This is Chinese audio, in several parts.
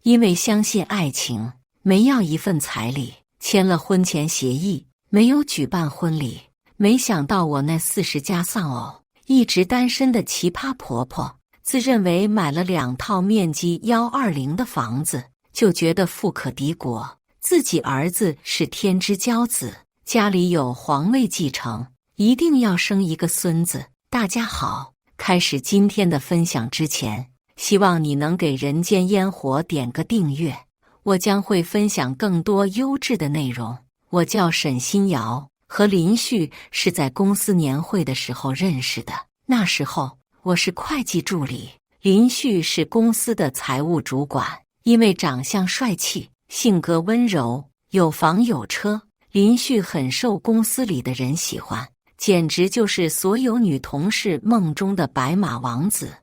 因为相信爱情，没要一份彩礼，签了婚前协议，没有举办婚礼。没想到我那40加丧偶，一直单身的奇葩婆婆，自认为买了2套面积120的房子，就觉得富可敌国，自己儿子是天之骄子，家里有皇位继承，一定要生一个孙子。大家好，开始今天的分享之前，希望你能给人间烟火点个订阅，我将会分享更多优质的内容。我叫沈新瑶，和林旭是在公司年会的时候认识的。那时候我是会计助理，林旭是公司的财务主管。因为长相帅气，性格温柔，有房有车，林旭很受公司里的人喜欢，简直就是所有女同事梦中的白马王子。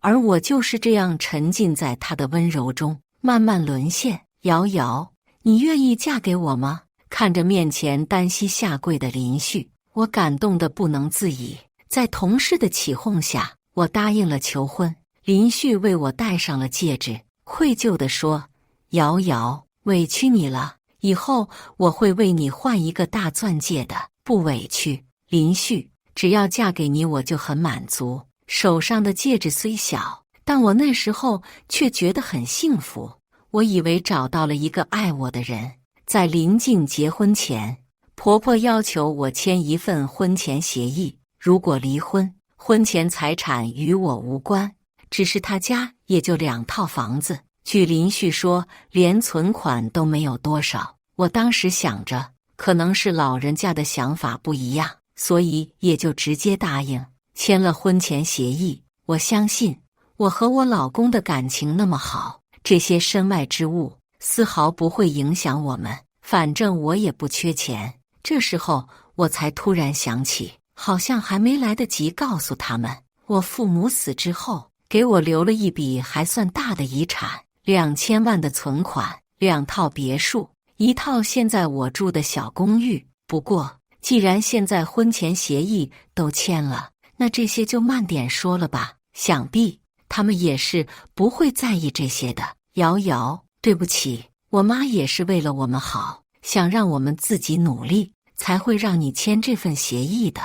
而我就是这样沉浸在他的温柔中，慢慢沦陷。瑶瑶，你愿意嫁给我吗？看着面前单膝下跪的林旭，我感动得不能自已。在同事的起哄下，我答应了求婚。林旭为我戴上了戒指，愧疚地说：瑶瑶，委屈你了，以后我会为你换一个大钻戒的。不委屈，林旭，只要嫁给你我就很满足。手上的戒指虽小，但我那时候却觉得很幸福。我以为找到了一个爱我的人。在临近结婚前，婆婆要求我签一份婚前协议，如果离婚，婚前财产与我无关。只是她家也就2套房子，据林旭说，连存款都没有多少。我当时想着，可能是老人家的想法不一样，所以也就直接答应，签了婚前协议。我相信，我和我老公的感情那么好，这些身外之物丝毫不会影响我们，反正我也不缺钱。这时候我才突然想起，好像还没来得及告诉他们，我父母死之后给我留了一笔还算大的遗产，2000万的存款，2套别墅，1套现在我住的小公寓。不过既然现在婚前协议都签了，那这些就慢点说了吧，想必他们也是不会在意这些的。瑶瑶，对不起，我妈也是为了我们好，想让我们自己努力，才会让你签这份协议的。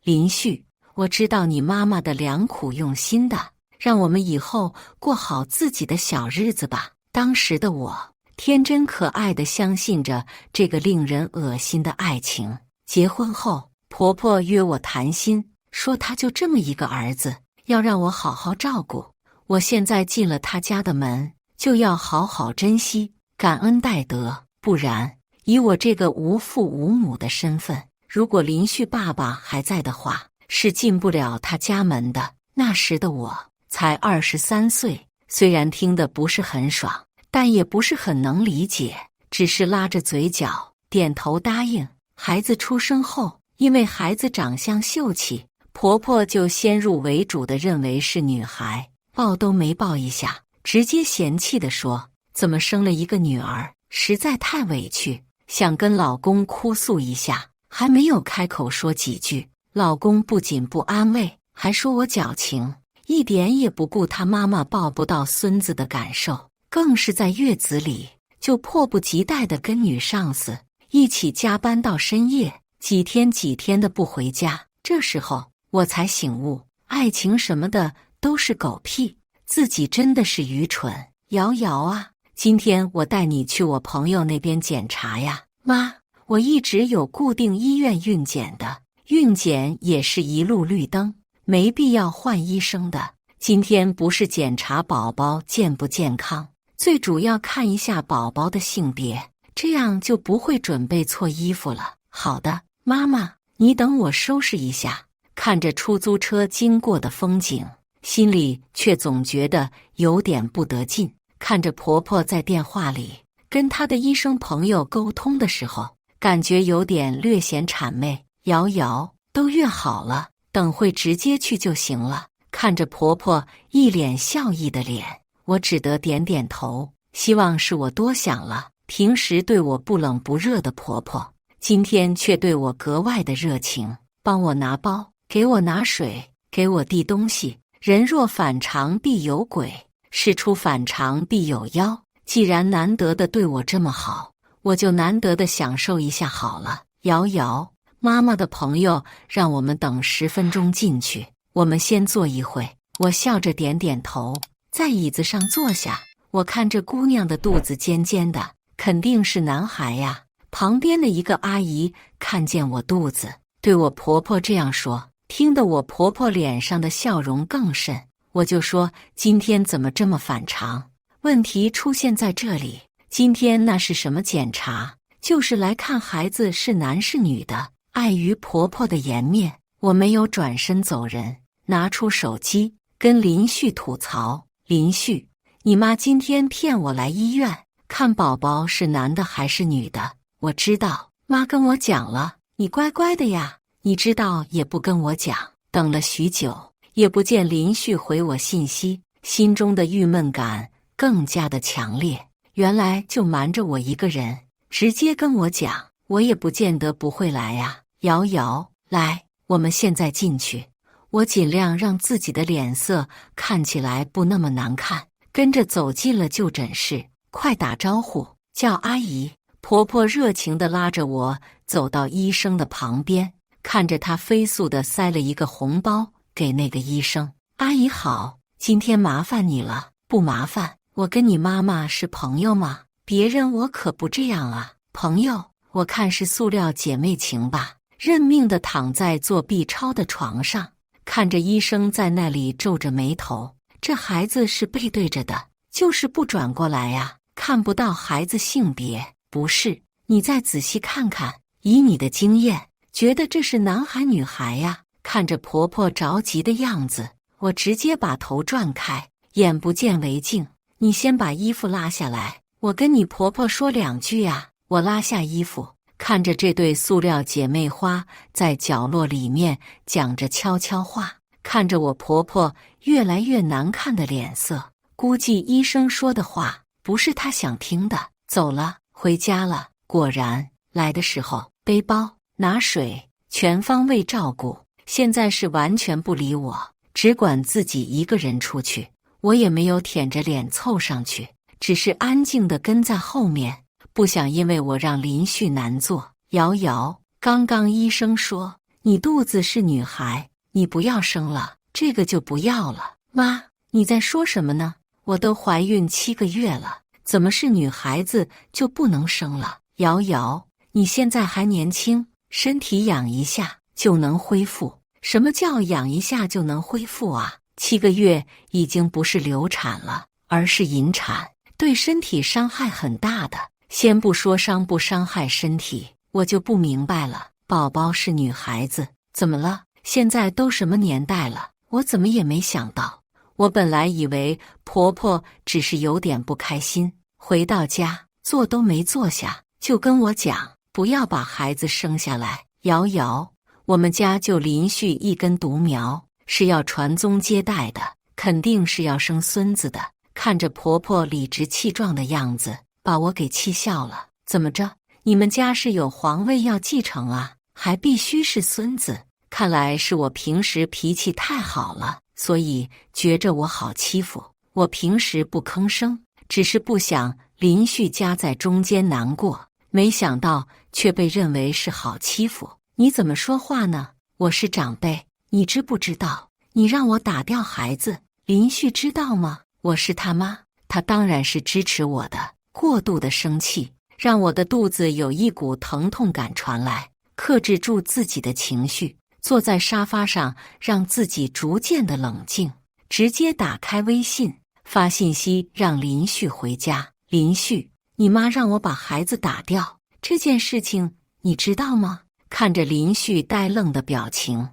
林旭，我知道你妈妈的良苦用心的，让我们以后过好自己的小日子吧。当时的我天真可爱地相信着这个令人恶心的爱情。结婚后，婆婆约我谈心，说她就这么一个儿子，要让我好好照顾。我现在进了她家的门，就要好好珍惜，感恩戴德，不然以我这个无父无母的身份，如果林旭爸爸还在的话，是进不了他家门的。那时的我才23岁，虽然听得不是很爽，但也不是很能理解，只是拉着嘴角点头答应。孩子出生后，因为孩子长相秀气，婆婆就先入为主地认为是女孩，抱都没抱一下，直接嫌弃地说：怎么生了一个女儿，实在太委屈。想跟老公哭诉一下，还没有开口说几句，老公不仅不安慰，还说我矫情，一点也不顾他妈妈抱不到孙子的感受，更是在月子里就迫不及待地跟女上司一起加班到深夜，几天的不回家。这时候我才醒悟，爱情什么的都是狗屁，自己真的是愚蠢。瑶瑶啊，今天我带你去我朋友那边检查呀。妈，我一直有固定医院孕检的，孕检也是一路绿灯，没必要换医生的。今天不是检查宝宝健不健康，最主要看一下宝宝的性别，这样就不会准备错衣服了。好的，妈妈，你等我收拾一下。看着出租车经过的风景，心里却总觉得有点不得劲。看着婆婆在电话里跟她的医生朋友沟通的时候，感觉有点略显谄媚。瑶瑶，都约好了，等会直接去就行了。看着婆婆一脸笑意的脸，我只得点点头，希望是我多想了。平时对我不冷不热的婆婆，今天却对我格外的热情，帮我拿包，给我拿水，给我递东西。人若反常必有鬼，事出反常必有妖。既然难得的对我这么好，我就难得的享受一下好了。瑶瑶，妈妈的朋友让我们等10分钟进去，我们先坐一会。我笑着点点头，在椅子上坐下。我看这姑娘的肚子尖尖的，肯定是男孩呀。旁边的一个阿姨看见我肚子，对我婆婆这样说，听得我婆婆脸上的笑容更甚。我就说，今天怎么这么反常？问题出现在这里，今天那是什么检查？就是来看孩子是男是女的。碍于婆婆的颜面，我没有转身走人，拿出手机跟林旭吐槽：林旭，你妈今天骗我来医院看宝宝是男的还是女的。我知道，妈跟我讲了，你乖乖的呀。你知道也不跟我讲。等了许久，也不见林旭回我信息，心中的郁闷感更加的强烈。原来就瞒着我一个人，直接跟我讲，我也不见得不会来呀。瑶瑶，来，我们现在进去。我尽量让自己的脸色看起来不那么难看，跟着走进了就诊室。快打招呼，叫阿姨。婆婆热情地拉着我走到医生的旁边，看着她飞速地塞了一个红包给那个医生。阿姨好，今天麻烦你了。不麻烦，我跟你妈妈是朋友吗？别人我可不这样啊。朋友，我看是塑料姐妹情吧。认命地躺在做 B 超的床上，看着医生在那里皱着眉头。这孩子是背对着的，就是不转过来呀，看不到孩子性别。不是，你再仔细看看，以你的经验，觉得这是男孩女孩呀？看着婆婆着急的样子，我直接把头转开，眼不见为净。你先把衣服拉下来，我跟你婆婆说2句啊。我拉下衣服，看着这对塑料姐妹花在角落里面讲着悄悄话，看着我婆婆越来越难看的脸色，估计医生说的话不是她想听的。走了，回家了。果然，来的时候背包、拿水，全方位照顾。现在是完全不理我，只管自己一个人出去。我也没有舔着脸凑上去，只是安静地跟在后面，不想因为我让林旭难做。瑶瑶，刚刚医生说你肚子是女孩，你不要生了，这个就不要了。妈，你在说什么呢？我都怀孕7个月了，怎么是女孩子就不能生了？瑶瑶，你现在还年轻，身体养一下就能恢复。什么叫养一下就能恢复啊？7个月已经不是流产了，而是引产，对身体伤害很大的。先不说伤不伤害身体，我就不明白了。宝宝是女孩子，怎么了？现在都什么年代了，我怎么也没想到。我本来以为婆婆只是有点不开心，回到家坐都没坐下，就跟我讲不要把孩子生下来。瑶瑶，我们家就林旭一根独苗，是要传宗接代的，肯定是要生孙子的。看着婆婆理直气壮的样子，把我给气笑了。怎么着？你们家是有皇位要继承啊？还必须是孙子？看来是我平时脾气太好了，所以觉着我好欺负。我平时不吭声，只是不想林旭夹在中间难过，没想到却被认为是好欺负。你怎么说话呢？我是长辈，你知不知道？你让我打掉孩子，林旭知道吗？我是他妈，他当然是支持我的。过度的生气让我的肚子有一股疼痛感传来，克制住自己的情绪，坐在沙发上让自己逐渐的冷静，直接打开微信发信息让林旭回家。林旭，你妈让我把孩子打掉，这件事情你知道吗？看着林旭呆愣的表情，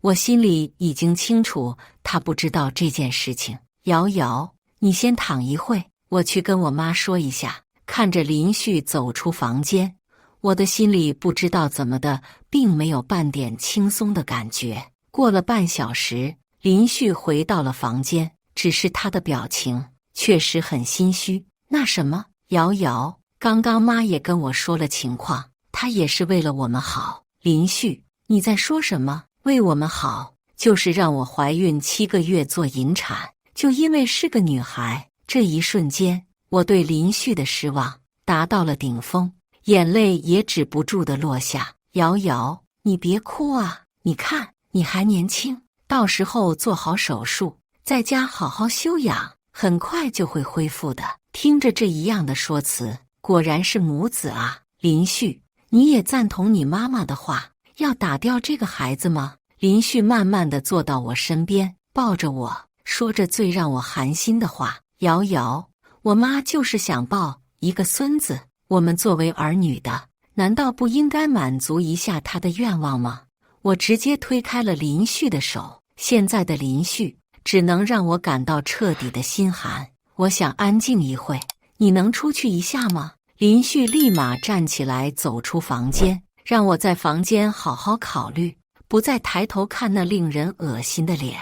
我心里已经清楚他不知道这件事情。瑶瑶，你先躺一会，我去跟我妈说一下。看着林旭走出房间，我的心里不知道怎么的，并没有半点轻松的感觉。过了半小时，林旭回到了房间，只是他的表情确实很心虚。那什么，瑶瑶，刚刚妈也跟我说了情况，她也是为了我们好。林旭，你在说什么？为我们好，就是让我怀孕7个月做引产，就因为是个女孩。这一瞬间，我对林旭的失望达到了顶峰，眼泪也止不住地落下。瑶瑶，你别哭啊，你看你还年轻，到时候做好手术，在家好好休养，很快就会恢复的。听着这一样的说辞，果然是母子啊。林旭，你也赞同你妈妈的话，要打掉这个孩子吗？林旭慢慢地坐到我身边，抱着我，说着最让我寒心的话。瑶瑶，我妈就是想抱一个孙子，我们作为儿女的，难道不应该满足一下她的愿望吗？我直接推开了林旭的手，现在的林旭只能让我感到彻底的心寒。我想安静一会，你能出去一下吗？林旭立马站起来走出房间，让我在房间好好考虑，不再抬头看那令人恶心的脸。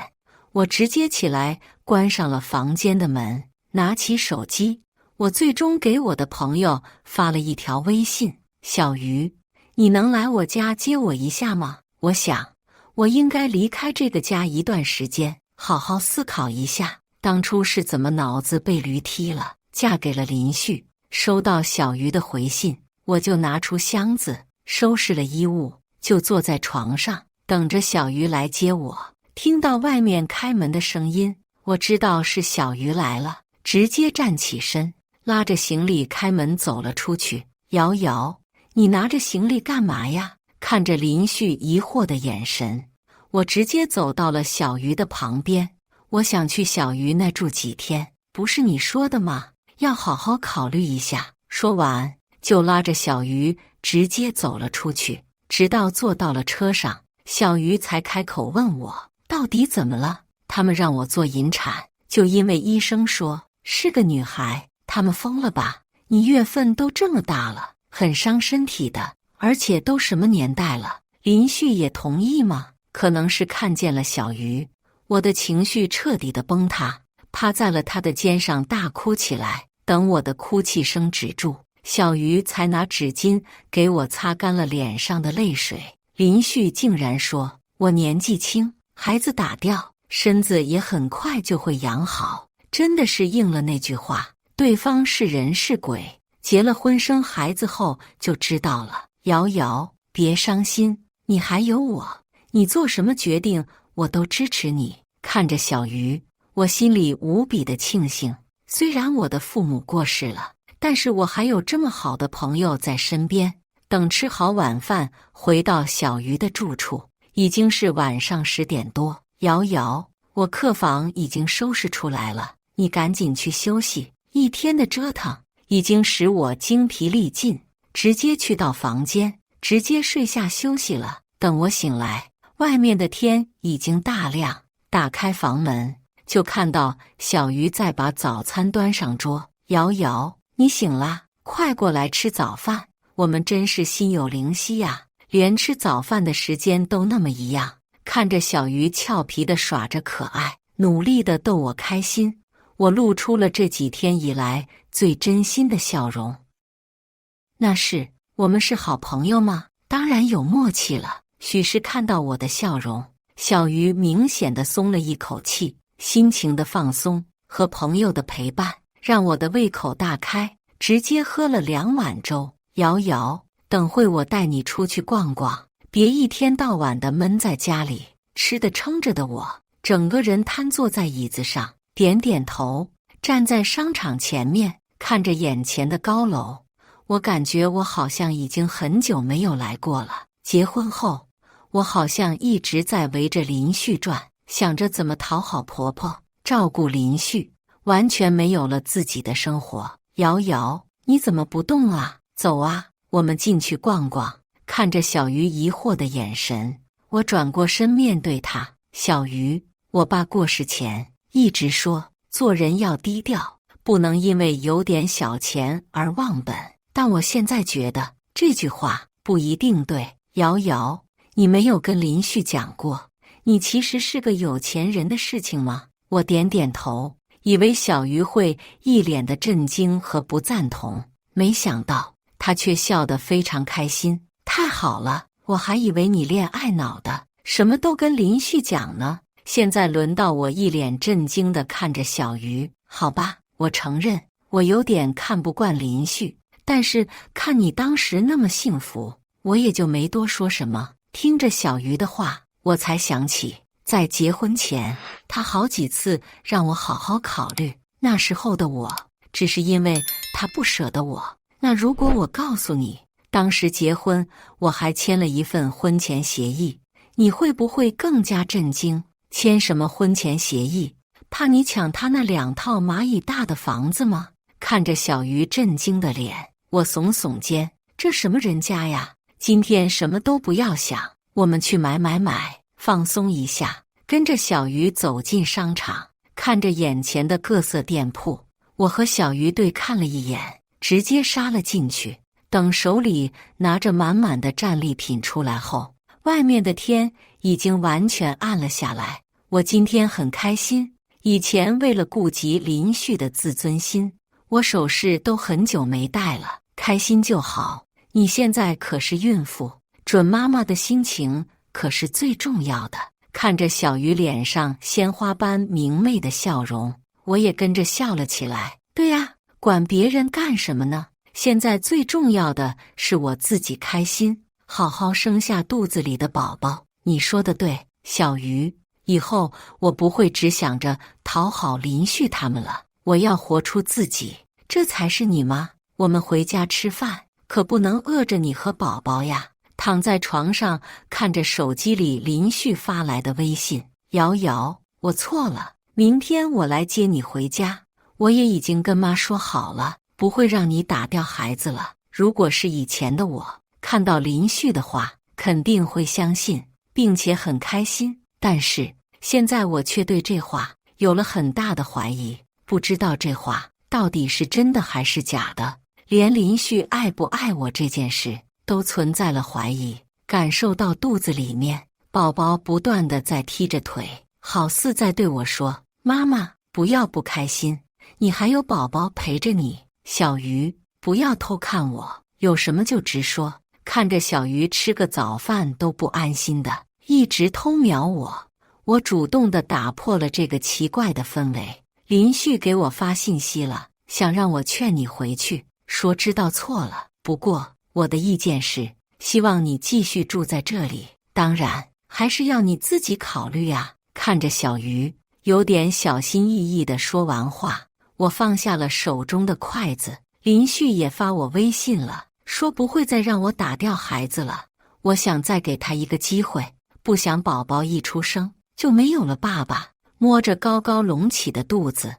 我直接起来关上了房间的门，拿起手机，我最终给我的朋友发了一条微信：小鱼，你能来我家接我一下吗？我想我应该离开这个家一段时间，好好思考一下当初是怎么脑子被驴踢了，嫁给了林旭。收到小鱼的回信，我就拿出箱子，收拾了衣物，就坐在床上等着小鱼来接我。听到外面开门的声音，我知道是小鱼来了，直接站起身，拉着行李开门走了出去。瑶瑶，你拿着行李干嘛呀？看着林旭疑惑的眼神，我直接走到了小鱼的旁边。我想去小鱼那住几天，不是你说的吗？要好好考虑一下。说完，就拉着小鱼直接走了出去。直到坐到了车上，小鱼才开口问我到底怎么了。他们让我做引产，就因为医生说是个女孩。他们疯了吧？你月份都这么大了，很伤身体的，而且都什么年代了？林旭也同意吗？可能是看见了小鱼，我的情绪彻底的崩塌，趴在了他的肩上大哭起来。等我的哭泣声止住，小鱼才拿纸巾给我擦干了脸上的泪水。林旭竟然说我年纪轻，孩子打掉，身子也很快就会养好。真的是应了那句话，对方是人是鬼，结了婚生孩子后就知道了。瑶瑶，别伤心，你还有我，你做什么决定我都支持你。看着小鱼，我心里无比的庆幸，虽然我的父母过世了，但是我还有这么好的朋友在身边。等吃好晚饭，回到小鱼的住处，已经是晚上10点多。瑶瑶，我客房已经收拾出来了，你赶紧去休息，一天的折腾已经使我精疲力尽，直接去到房间，直接睡下休息了。等我醒来，外面的天已经大亮，打开房门，就看到小鱼在把早餐端上桌。瑶瑶，你醒啦，快过来吃早饭。我们真是心有灵犀呀，连吃早饭的时间都那么一样。看着小鱼俏皮地耍着可爱，努力地逗我开心，我露出了这几天以来最真心的笑容。那是，我们是好朋友吗？当然有默契了。许是看到我的笑容，小鱼明显地松了一口气，心情的放松和朋友的陪伴让我的胃口大开，直接喝了2碗粥。瑶瑶，等会我带你出去逛逛，别一天到晚的闷在家里，吃的撑着的我，整个人瘫坐在椅子上，点点头，站在商场前面，看着眼前的高楼。我感觉我好像已经很久没有来过了。结婚后，我好像一直在围着林旭转，想着怎么讨好婆婆，照顾林旭，完全没有了自己的生活。瑶瑶，你怎么不动啊？走啊，我们进去逛逛。看着小鱼疑惑的眼神，我转过身面对她。小鱼，我爸过世前一直说，做人要低调，不能因为有点小钱而忘本。但我现在觉得这句话不一定对。瑶瑶，你没有跟林旭讲过，你其实是个有钱人的事情吗？我点点头，以为小鱼会一脸的震惊和不赞同，没想到他却笑得非常开心。太好了，我还以为你恋爱脑的，什么都跟林旭讲呢。现在轮到我一脸震惊地看着小鱼。好吧，我承认，我有点看不惯林旭，但是看你当时那么幸福，我也就没多说什么。听着小鱼的话，我才想起，在结婚前，他好几次让我好好考虑。那时候的我，只是因为他不舍得我。那如果我告诉你，当时结婚我还签了一份婚前协议，你会不会更加震惊？签什么婚前协议？怕你抢他那2套蚂蚁大的房子吗？看着小鱼震惊的脸，我耸耸肩，这什么人家呀？今天什么都不要想，我们去买，放松一下。跟着小鱼走进商场，看着眼前的各色店铺，我和小鱼对看了一眼，直接杀了进去。等手里拿着满满的战利品出来后，外面的天已经完全暗了下来。我今天很开心，以前为了顾及林旭的自尊心，我首饰都很久没戴了，开心就好。你现在可是孕妇，准妈妈的心情可是最重要的。看着小鱼脸上鲜花般明媚的笑容，我也跟着笑了起来。对呀，管别人干什么呢？现在最重要的是我自己开心，好好生下肚子里的宝宝。你说的对，小鱼，以后我不会只想着讨好林旭他们了，我要活出自己，这才是你吗？我们回家吃饭，可不能饿着你和宝宝呀。躺在床上看着手机里林旭发来的微信，瑶瑶，我错了，明天我来接你回家。我也已经跟妈说好了，不会让你打掉孩子了。如果是以前的我，看到林旭的话，肯定会相信，并且很开心。但是现在我却对这话有了很大的怀疑，不知道这话到底是真的还是假的。连林旭爱不爱我这件事都存在了怀疑，感受到肚子里面宝宝不断地在踢着腿，好似在对我说，妈妈，不要不开心，你还有宝宝陪着你。小鱼，不要偷看我，有什么就直说。看着小鱼吃个早饭都不安心的，一直偷瞄我，我主动地打破了这个奇怪的氛围。林旭给我发信息了，想让我劝你回去，说知道错了，不过我的意见是，希望你继续住在这里，当然还是要你自己考虑啊。看着小鱼有点小心翼翼地说完话，我放下了手中的筷子。林旭也发我微信了，说不会再让我打掉孩子了。我想再给他一个机会，不想宝宝一出生就没有了爸爸。摸着高高隆起的肚子，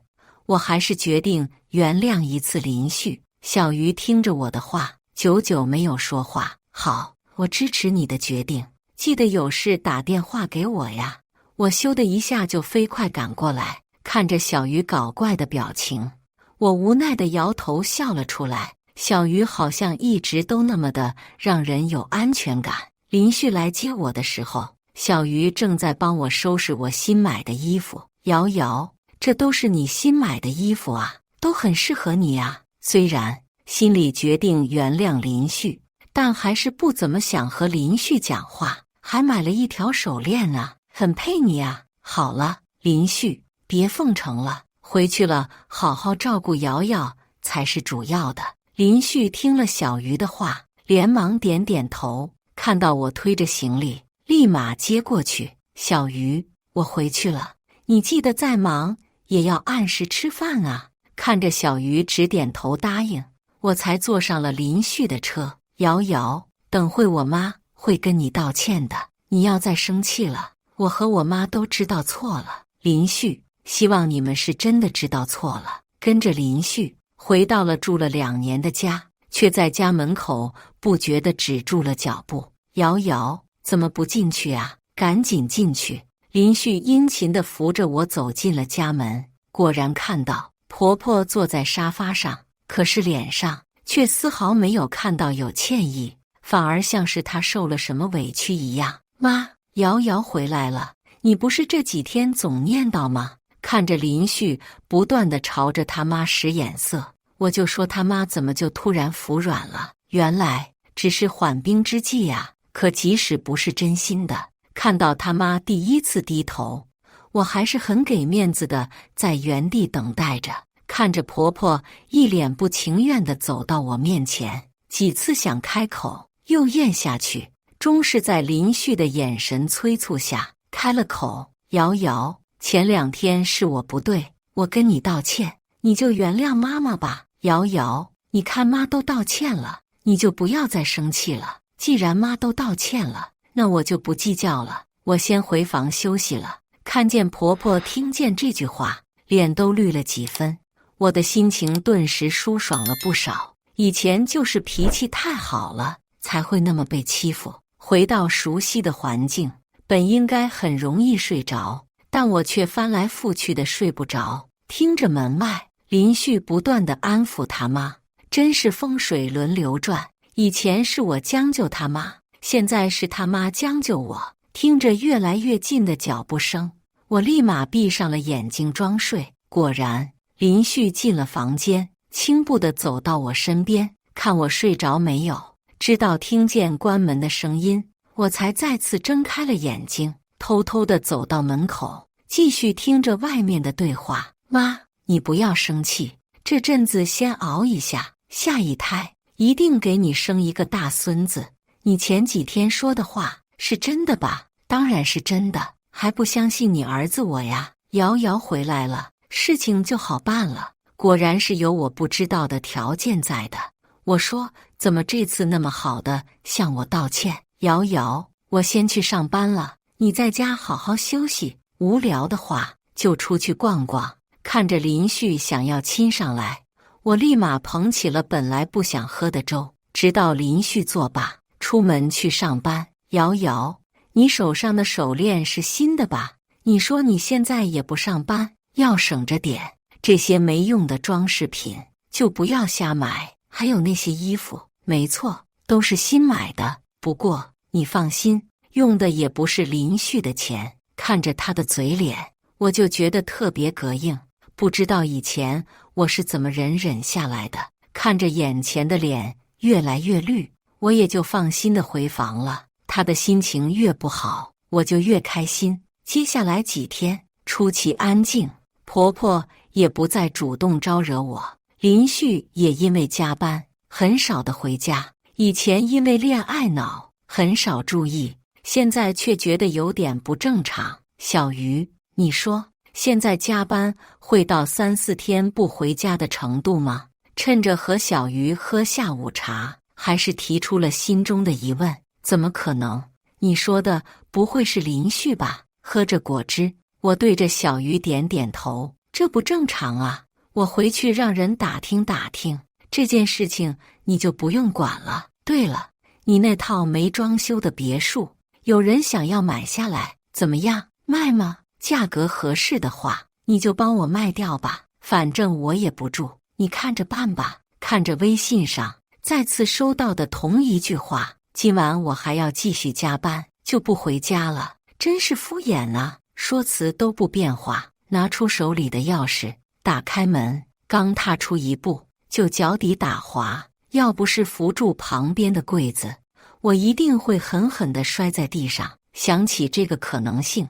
我还是决定原谅一次林旭。小鱼听着我的话，久久没有说话。好，我支持你的决定，记得有事打电话给我呀。我咻的一下就飞快赶过来，看着小鱼搞怪的表情，我无奈地摇头笑了出来。小鱼好像一直都那么的让人有安全感。林旭来接我的时候，小鱼正在帮我收拾我新买的衣服。瑶瑶，这都是你新买的衣服啊，都很适合你啊。虽然心里决定原谅林旭，但还是不怎么想和林旭讲话，还买了一条手链呢，很配你啊。好了，林旭，别奉承了，回去了好好照顾瑶瑶才是主要的。林旭听了小鱼的话，连忙点点头，看到我推着行李，立马接过去。小鱼，我回去了，你记得再忙也要按时吃饭啊。看着小鱼只点头答应，我才坐上了林旭的车。瑶瑶，等会我妈会跟你道歉的，你要再生气了，我和我妈都知道错了。林旭，希望你们是真的知道错了。跟着林旭回到了住了2年的家，却在家门口不觉地止住了脚步。瑶瑶，怎么不进去啊？赶紧进去。林旭殷勤地扶着我走进了家门，果然看到婆婆坐在沙发上，可是脸上却丝毫没有看到有歉意，反而像是她受了什么委屈一样。妈，瑶瑶回来了，你不是这几天总念叨吗？看着林旭不断地朝着他妈使眼色，我就说他妈怎么就突然服软了？原来只是缓兵之计呀。可即使不是真心的，看到他妈第一次低头，我还是很给面子的，在原地等待着。看着婆婆一脸不情愿地走到我面前，几次想开口，又咽下去，终是在林旭的眼神催促下开了口：瑶瑶，前2天是我不对，我跟你道歉，你就原谅妈妈吧。瑶瑶，你看妈都道歉了，你就不要再生气了。既然妈都道歉了，那我就不计较了，我先回房休息了。看见婆婆听见这句话，脸都绿了几分，我的心情顿时舒爽了不少。以前就是脾气太好了，才会那么被欺负。回到熟悉的环境，本应该很容易睡着，但我却翻来覆去的睡不着。听着门外林旭不断地安抚他妈，真是风水轮流转。以前是我将就他妈，现在是他妈将就我。听着越来越近的脚步声，我立马闭上了眼睛装睡。果然，林旭进了房间，轻步地走到我身边，看我睡着没有，知道听见关门的声音，我才再次睁开了眼睛，偷偷地走到门口，继续听着外面的对话。妈，你不要生气，这阵子先熬一下，下一胎一定给你生一个大孙子。你前几天说的话是真的吧？当然是真的，还不相信你儿子我呀？瑶瑶回来了，事情就好办了。果然是有我不知道的条件在的。我说，怎么这次那么好的向我道歉？瑶瑶，我先去上班了，你在家好好休息，无聊的话就出去逛逛。看着林旭想要亲上来，我立马捧起了本来不想喝的粥，直到林旭作罢，出门去上班。瑶瑶，你手上的手链是新的吧？你说你现在也不上班，要省着点，这些没用的装饰品就不要瞎买。还有那些衣服，没错，都是新买的。不过你放心，用的也不是林旭的钱。看着他的嘴脸，我就觉得特别膈应。不知道以前我是怎么忍下来的。看着眼前的脸越来越绿，我也就放心的回房了。他的心情越不好，我就越开心。接下来几天出奇安静，婆婆也不再主动招惹我，林旭也因为加班很少的回家。以前因为恋爱脑很少注意，现在却觉得有点不正常。小鱼，你说现在加班会到3、4天不回家的程度吗？趁着和小鱼喝下午茶，还是提出了心中的疑问。怎么可能？你说的不会是林旭吧？喝着果汁，我对着小鱼点点头。这不正常啊，我回去让人打听打听，这件事情你就不用管了。对了，你那套没装修的别墅，有人想要买下来，怎么样？卖吗？价格合适的话，你就帮我卖掉吧，反正我也不住，你看着办吧。看着微信上再次收到的同一句话，今晚我还要继续加班，就不回家了。真是敷衍啊，说辞都不变化。拿出手里的钥匙，打开门，刚踏出一步，就脚底打滑。要不是扶住旁边的柜子，我一定会狠狠地摔在地上。想起这个可能性，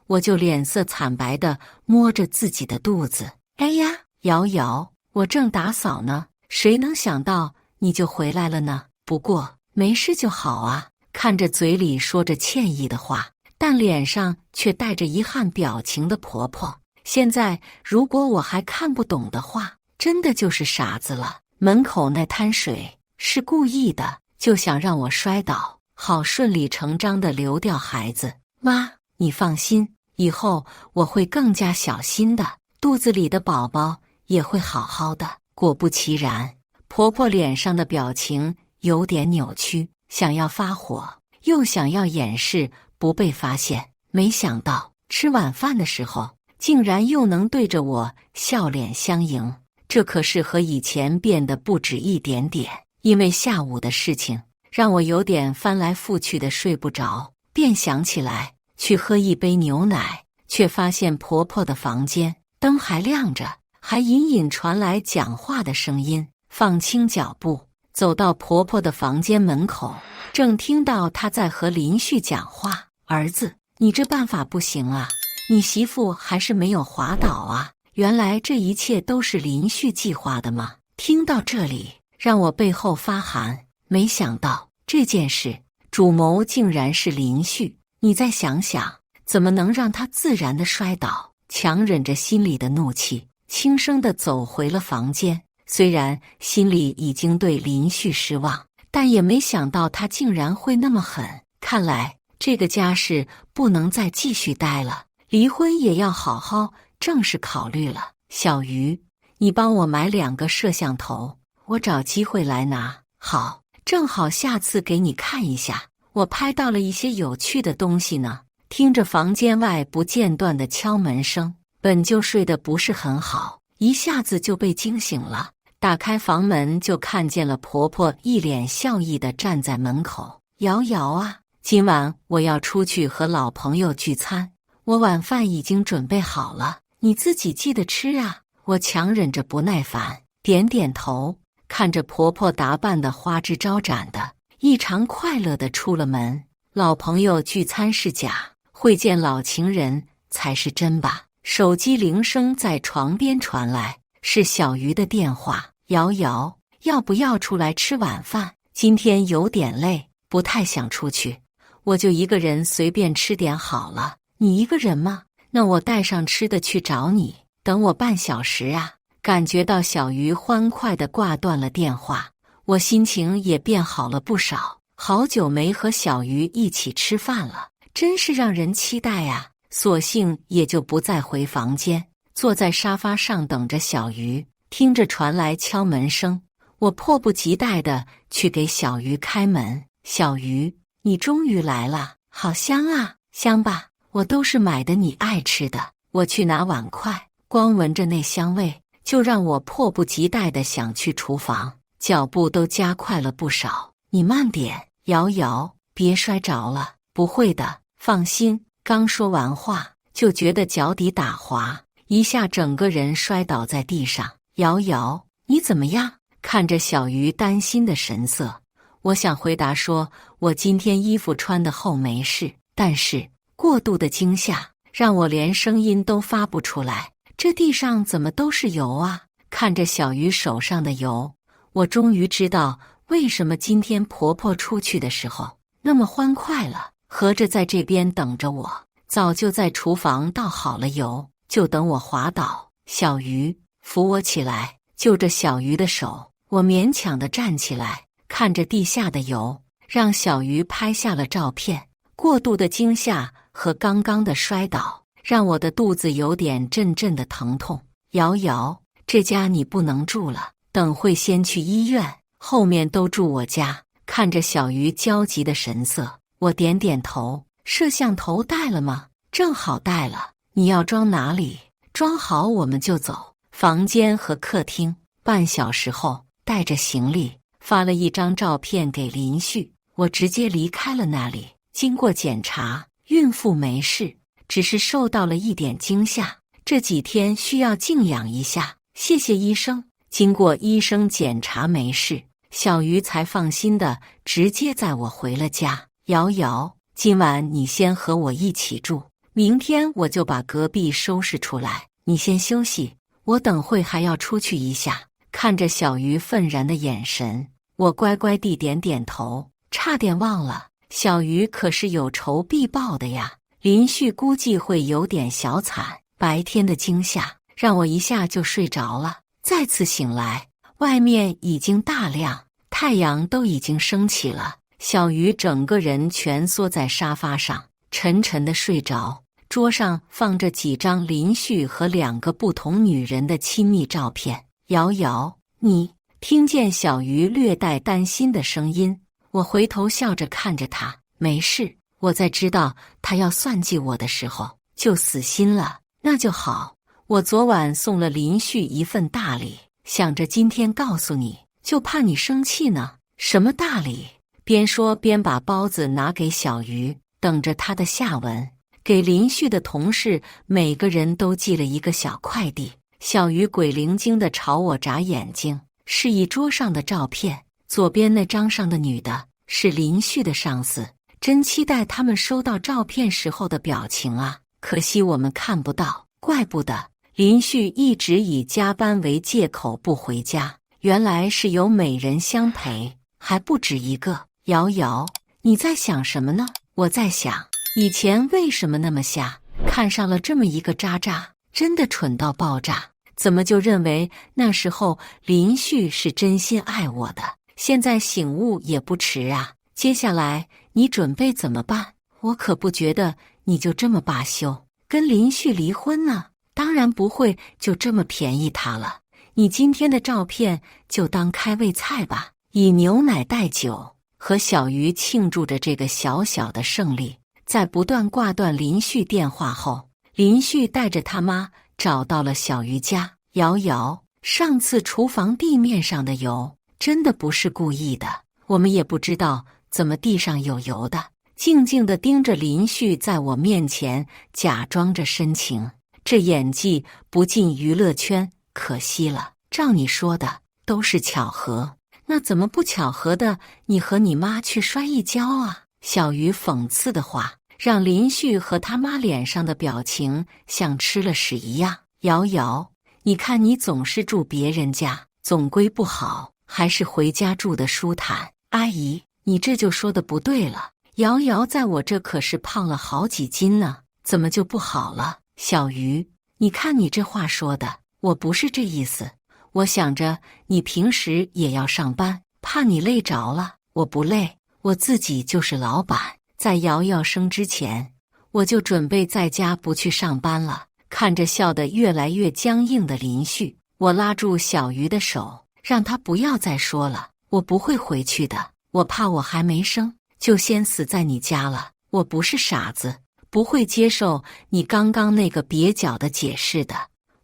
我就脸色惨白地摸着自己的肚子。哎呀，瑶瑶，我正打扫呢，谁能想到你就回来了呢？不过没事就好啊。看着嘴里说着歉意的话，但脸上却带着遗憾表情的婆婆，现在如果我还看不懂的话，真的就是傻子了。门口那滩水是故意的，就想让我摔倒，好顺理成章地流掉孩子。妈，你放心，以后我会更加小心的，肚子里的宝宝也会好好的。果不其然，婆婆脸上的表情有点扭曲，想要发火，又想要掩饰不被发现。没想到吃晚饭的时候，竟然又能对着我笑脸相迎，这可是和以前变得不止一点点。因为下午的事情，让我有点翻来覆去的睡不着，便想起来去喝一杯牛奶，却发现婆婆的房间灯还亮着，还隐隐传来讲话的声音。放轻脚步走到婆婆的房间门口，正听到她在和林旭讲话。儿子，你这办法不行啊，你媳妇还是没有滑倒啊。原来这一切都是林旭计划的吗？听到这里，让我背后发寒。没想到这件事主谋竟然是林旭。你再想想，怎么能让他自然的摔倒？强忍着心里的怒气，轻声地走回了房间。虽然心里已经对林旭失望，但也没想到他竟然会那么狠。看来这个家是不能再继续待了，离婚也要好好正式考虑了。小鱼，你帮我买2个摄像头，我找机会来拿。好，正好下次给你看一下，我拍到了一些有趣的东西呢。听着房间外不间断的敲门声，本就睡得不是很好，一下子就被惊醒了。打开房门就看见了婆婆一脸笑意地站在门口。瑶瑶啊，今晚我要出去和老朋友聚餐，我晚饭已经准备好了，你自己记得吃啊。我强忍着不耐烦，点点头，看着婆婆打扮得花枝招展的，异常快乐地出了门。老朋友聚餐是假，会见老情人才是真吧。手机铃声在床边传来，是小鱼的电话。瑶瑶，要不要出来吃晚饭？今天有点累，不太想出去，我就一个人随便吃点好了。你一个人吗？那我带上吃的去找你，等我半小时啊。感觉到小鱼欢快地挂断了电话，我心情也变好了不少。好久没和小鱼一起吃饭了，真是让人期待啊。索性也就不再回房间，坐在沙发上等着小鱼。听着传来敲门声，我迫不及待地去给小鱼开门。小鱼，你终于来了，好香啊！香吧？我都是买的你爱吃的。我去拿碗筷，光闻着那香味，就让我迫不及待地想去厨房，脚步都加快了不少。你慢点，瑶瑶，别摔着了。不会的，放心。刚说完话，就觉得脚底打滑，一下整个人摔倒在地上。瑶瑶，你怎么样？看着小鱼担心的神色，我想回答说，我今天衣服穿得厚没事，但是过度的惊吓让我连声音都发不出来。这地上怎么都是油啊？看着小鱼手上的油，我终于知道为什么今天婆婆出去的时候那么欢快了。合着在这边等着我，早就在厨房倒好了油，就等我滑倒。小鱼，扶我起来。就着小鱼的手，我勉强地站起来，看着地下的油，让小鱼拍下了照片。过度的惊吓和刚刚的摔倒，让我的肚子有点阵阵的疼痛。瑶瑶，这家你不能住了，等会先去医院，后面都住我家。看着小鱼焦急的神色，我点点头。摄像头带了吗？正好带了。你要装哪里？装好我们就走。房间和客厅。半小时后，带着行李，发了一张照片给林旭，我直接离开了那里。经过检查，孕妇没事，只是受到了一点惊吓，这几天需要静养一下。谢谢医生。经过医生检查没事，小鱼才放心的直接载我回了家。瑶瑶，今晚你先和我一起住，明天我就把隔壁收拾出来，你先休息，我等会还要出去一下。看着小鱼愤然的眼神，我乖乖地点点头。差点忘了，小鱼可是有仇必报的呀。林旭估计会有点小惨，白天的惊吓让我一下就睡着了。再次醒来，外面已经大亮，太阳都已经升起了。小鱼整个人蜷缩在沙发上，沉沉的睡着。桌上放着几张林旭和2个不同女人的亲密照片。瑶瑶，你……听见小鱼略带担心的声音，我回头笑着看着他。没事，我在知道他要算计我的时候就死心了。那就好，我昨晚送了林旭一份大礼，想着今天告诉你，就怕你生气呢。什么大礼？边说边把包子拿给小鱼，等着他的下文。给林旭的同事每个人都寄了一个小快递。小鱼鬼灵精地朝我眨眼睛，示意桌上的照片。左边那张上的女的是林旭的上司，真期待他们收到照片时候的表情啊！可惜我们看不到，怪不得林旭一直以加班为借口不回家，原来是有美人相陪，还不止一个。瑶瑶，你在想什么呢？我在想，以前为什么那么瞎，看上了这么一个渣渣，真的蠢到爆炸。怎么就认为那时候林旭是真心爱我的？现在醒悟也不迟啊。接下来你准备怎么办？我可不觉得你就这么罢休，跟林旭离婚呢？当然不会就这么便宜他了。你今天的照片就当开胃菜吧，以牛奶代酒，和小鱼庆祝着这个小小的胜利。在不断挂断林旭电话后，林旭带着他妈找到了小鱼家。瑶瑶，上次厨房地面上的油真的不是故意的，我们也不知道怎么地上有油的。静静地盯着林旭在我面前假装着深情，这演技不进娱乐圈可惜了。照你说的都是巧合，那怎么不巧合的你和你妈去摔一跤啊？小鱼讽刺的话让林旭和他妈脸上的表情像吃了屎一样。瑶瑶，你看你总是住别人家，总归不好，还是回家住的舒坦。阿姨，你这就说的不对了，瑶瑶在我这可是胖了好几斤呢，怎么就不好了？小鱼，你看你这话说的，我不是这意思，我想着你平时也要上班，怕你累着了。我不累，我自己就是老板。在瑶瑶生之前，我就准备在家不去上班了。看着笑得越来越僵硬的林旭，我拉住小鱼的手，让他不要再说了。我不会回去的，我怕我还没生就先死在你家了。我不是傻子，不会接受你刚刚那个蹩脚的解释的。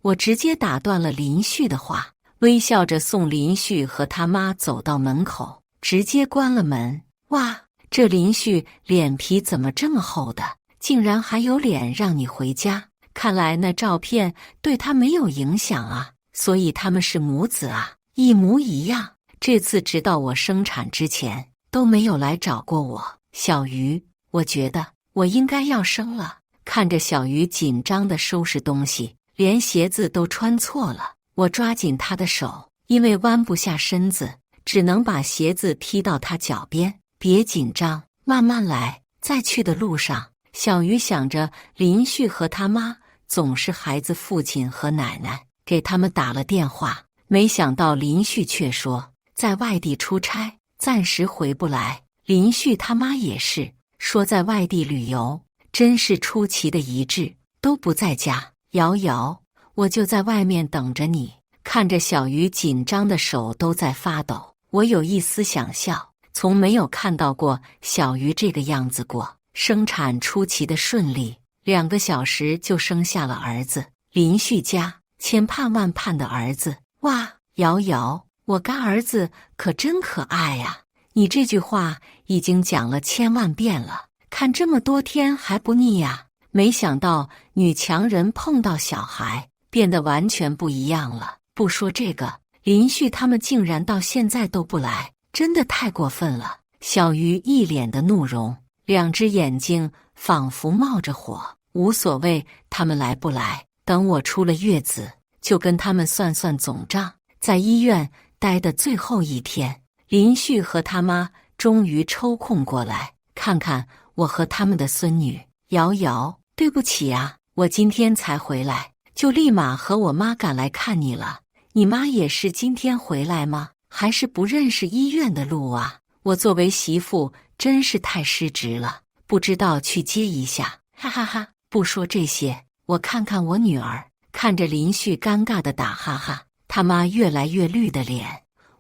我直接打断了林旭的话，微笑着送林旭和他妈走到门口，直接关了门。哇，这林旭脸皮怎么这么厚的，竟然还有脸让你回家？看来那照片对他没有影响啊，所以他们是母子啊，一模一样。这次直到我生产之前都没有来找过我。小鱼，我觉得我应该要生了。看着小鱼紧张地收拾东西，连鞋子都穿错了，我抓紧她的手，因为弯不下身子，只能把鞋子踢到她脚边。别紧张，慢慢来。在去的路上，小鱼想着林旭和他妈总是孩子父亲和奶奶，给他们打了电话，没想到林旭却说在外地出差，暂时回不来。林旭他妈也是说在外地旅游，真是出奇的一致，都不在家。瑶瑶，我就在外面等着你。看着小鱼紧张的手都在发抖，我有一丝想笑，从没有看到过小鱼这个样子过。生产出奇的顺利，2个小时就生下了儿子。林旭家千盼万盼的儿子。哇，瑶瑶，我干儿子可真可爱呀！你这句话已经讲了1000万遍了，看这么多天还不腻呀？没想到女强人碰到小孩变得完全不一样了。不说这个，林旭他们竟然到现在都不来，真的太过分了。小鱼一脸的怒容，2只眼睛仿佛冒着火。无所谓他们来不来，等我出了月子就跟他们算算总账。在医院待的最后一天，林旭和他妈终于抽空过来看看我和他们的孙女。瑶瑶，对不起啊，我今天才回来，就立马和我妈赶来看你了。你妈也是今天回来吗？还是不认识医院的路啊？我作为媳妇真是太失职了，不知道去接一下。哈哈哈，不说这些，我看看我女儿。看着林旭尴尬的打哈哈，他妈越来越绿的脸，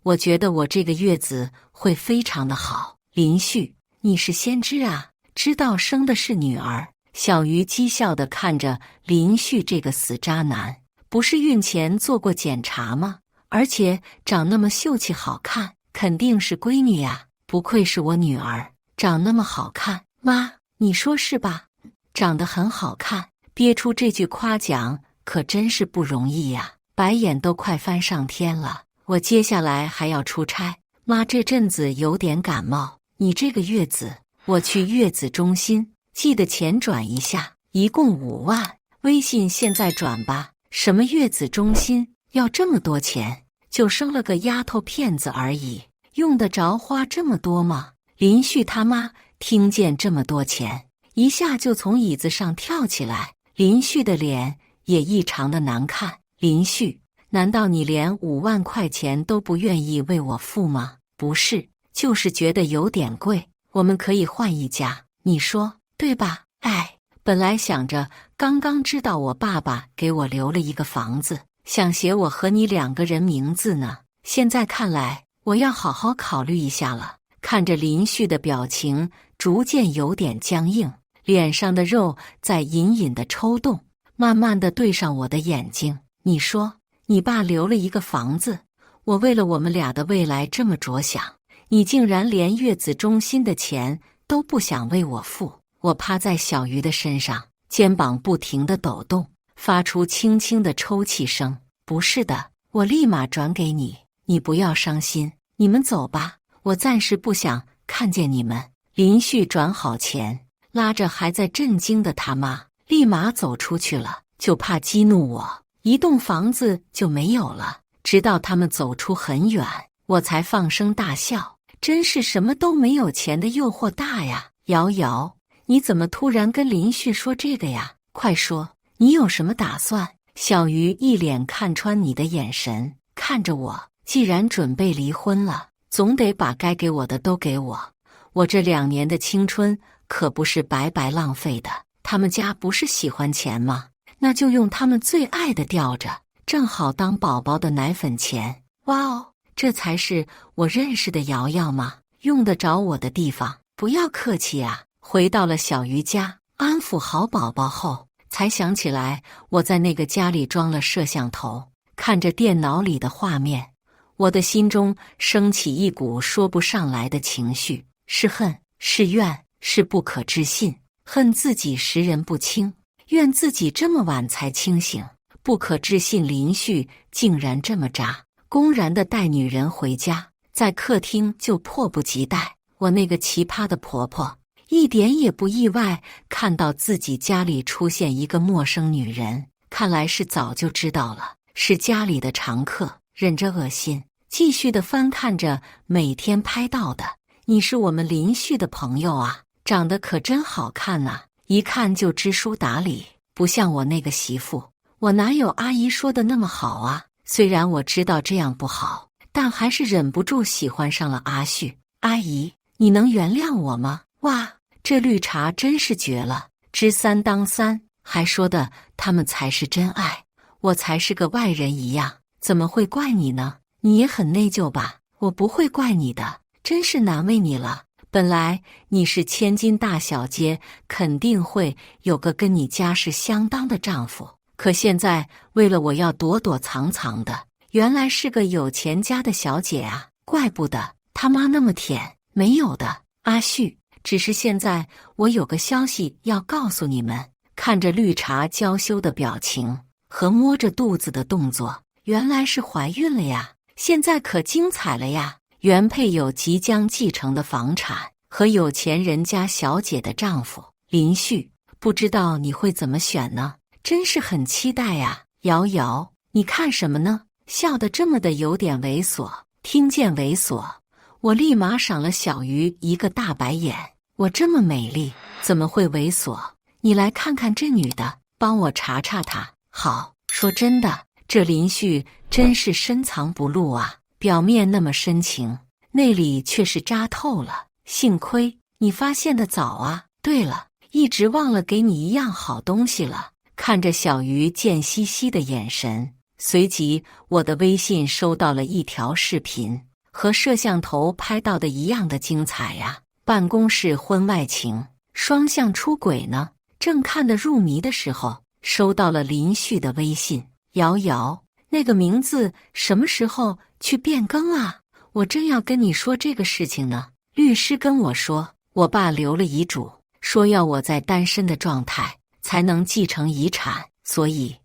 我觉得我这个月子会非常的好。林旭，你是先知啊，知道生的是女儿。小鱼讥笑地看着林旭这个死渣男，不是孕前做过检查吗？而且长那么秀气好看，肯定是闺女呀，不愧是我女儿，长那么好看。妈，你说是吧？长得很好看，憋出这句夸奖可真是不容易呀，白眼都快翻上天了。我接下来还要出差，妈这阵子有点感冒，你这个月子我去月子中心，记得钱转一下，一共5万，微信现在转吧。什么月子中心要这么多钱？就生了个丫头片子而已，用得着花这么多吗？林旭他妈听见这么多钱，一下就从椅子上跳起来。林旭的脸也异常的难看。林旭，难道你连5万块钱都不愿意为我付吗？不是，就是觉得有点贵，我们可以换一家，你说对吧？哎，本来想着刚刚知道我爸爸给我留了一个房子，想写我和你2个人名字呢，现在看来我要好好考虑一下了。看着林旭的表情逐渐有点僵硬，脸上的肉在隐隐的抽动，慢慢的对上我的眼睛。你说你爸留了一个房子，我为了我们俩的未来这么着想，你竟然连月子中心的钱都不想为我付。我趴在小鱼的身上，肩膀不停地抖动，发出轻轻的抽泣声。不是的，我立马转给你，你不要伤心，你们走吧，我暂时不想看见你们。林旭转好钱，拉着还在震惊的他妈，立马走出去了，就怕激怒我，一栋房子就没有了。直到他们走出很远，我才放声大笑。真是什么都没有钱的诱惑大呀！瑶瑶，你怎么突然跟林旭说这个呀？快说，你有什么打算？小鱼一脸看穿你的眼神，看着我。既然准备离婚了，总得把该给我的都给我。我这2年的青春可不是白白浪费的。他们家不是喜欢钱吗？那就用他们最爱的吊着，正好当宝宝的奶粉钱。哇哦，这才是我认识的瑶瑶吗？用得着我的地方，不要客气啊。回到了小鱼家，安抚好宝宝后，才想起来我在那个家里装了摄像头。看着电脑里的画面，我的心中升起一股说不上来的情绪，是恨，是怨，是不可置信。恨自己识人不清，怨自己这么晚才清醒，不可置信林旭竟然这么渣，公然的带女人回家，在客厅就迫不及待。我那个奇葩的婆婆一点也不意外，看到自己家里出现一个陌生女人，看来是早就知道了，是家里的常客。忍着恶心，继续的翻看着每天拍到的。你是我们林旭的朋友啊，长得可真好看呐，一看就知书达理，不像我那个媳妇。我哪有阿姨说的那么好啊？虽然我知道这样不好，但还是忍不住喜欢上了阿旭。阿姨，你能原谅我吗？哇，这绿茶真是绝了，知3当3，还说的他们才是真爱，我才是个外人一样，怎么会怪你呢？你也很内疚吧？我不会怪你的，真是难为你了。本来你是千金大小姐，肯定会有个跟你家世相当的丈夫，可现在为了我要躲躲藏藏的，原来是个有钱家的小姐啊，怪不得他妈那么舔。没有的，阿旭，只是现在我有个消息要告诉你们。看着绿茶娇羞的表情和摸着肚子的动作，原来是怀孕了呀，现在可精彩了呀。原配有即将继承的房产和有钱人家小姐的丈夫林旭，不知道你会怎么选呢？真是很期待呀。瑶瑶，你看什么呢？笑得这么的有点猥琐。听见猥琐，我立马赏了小鱼一个大白眼。我这么美丽，怎么会猥琐？你来看看这女的，帮我查查她。好，说真的，这林旭真是深藏不露啊，表面那么深情，内里却是渣透了。幸亏你发现的早啊。对了，一直忘了给你一样好东西了。看着小鱼贱兮兮的眼神，随即我的微信收到了一条视频，和摄像头拍到的一样的精彩呀。办公室婚外情，双向出轨呢。正看得入迷的时候，收到了林旭的微信。瑶瑶，那个名字什么时候去变更啊？我正要跟你说这个事情呢。律师跟我说，我爸留了遗嘱，说要我在单身的状态才能继承遗产，所以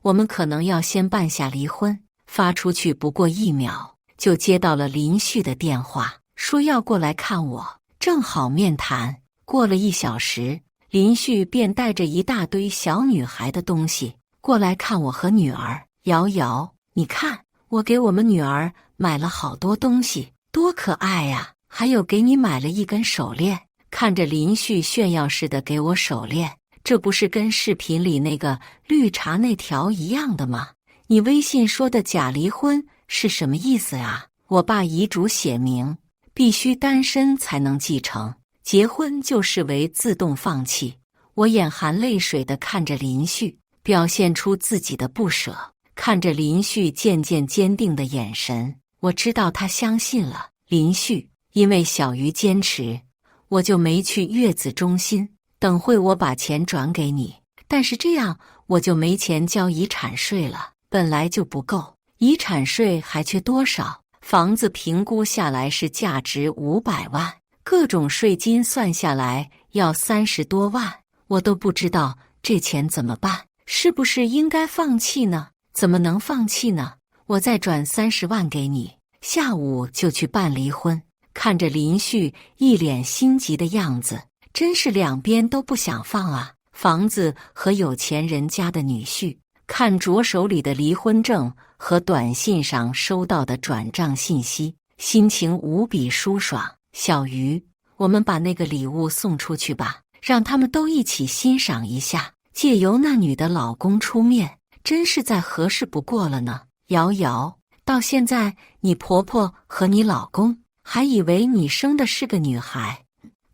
我们可能要先办下离婚。发出去不过1秒，就接到了林旭的电话，说要过来看我，正好面谈。过了1小时，林旭便带着一大堆小女孩的东西过来看我和女儿。瑶瑶，你看，我给我们女儿买了好多东西，多可爱呀！还有给你买了一根手链。看着林旭炫耀似的给我手链，这不是跟视频里那个绿茶那条一样的吗？你微信说的假离婚是什么意思啊？我爸遗嘱写明，必须单身才能继承，结婚就视为自动放弃。我眼含泪水地看着林旭，表现出自己的不舍。看着林旭渐渐坚定的眼神，我知道他相信了林旭。因为小鱼坚持，我就没去月子中心，等会我把钱转给你。但是这样我就没钱交遗产税了，本来就不够，遗产税还缺多少？房子评估下来是价值500万，各种税金算下来要30多万，我都不知道这钱怎么办，是不是应该放弃呢？怎么能放弃呢？我再转30万给你，下午就去办离婚。看着林旭一脸心急的样子，真是两边都不想放啊。房子和有钱人家的女婿，看着手里的离婚证和短信上收到的转账信息，心情无比舒爽。小鱼，我们把那个礼物送出去吧，让他们都一起欣赏一下，借由那女的老公出面，真是再合适不过了呢。瑶瑶，到现在你婆婆和你老公还以为你生的是个女孩，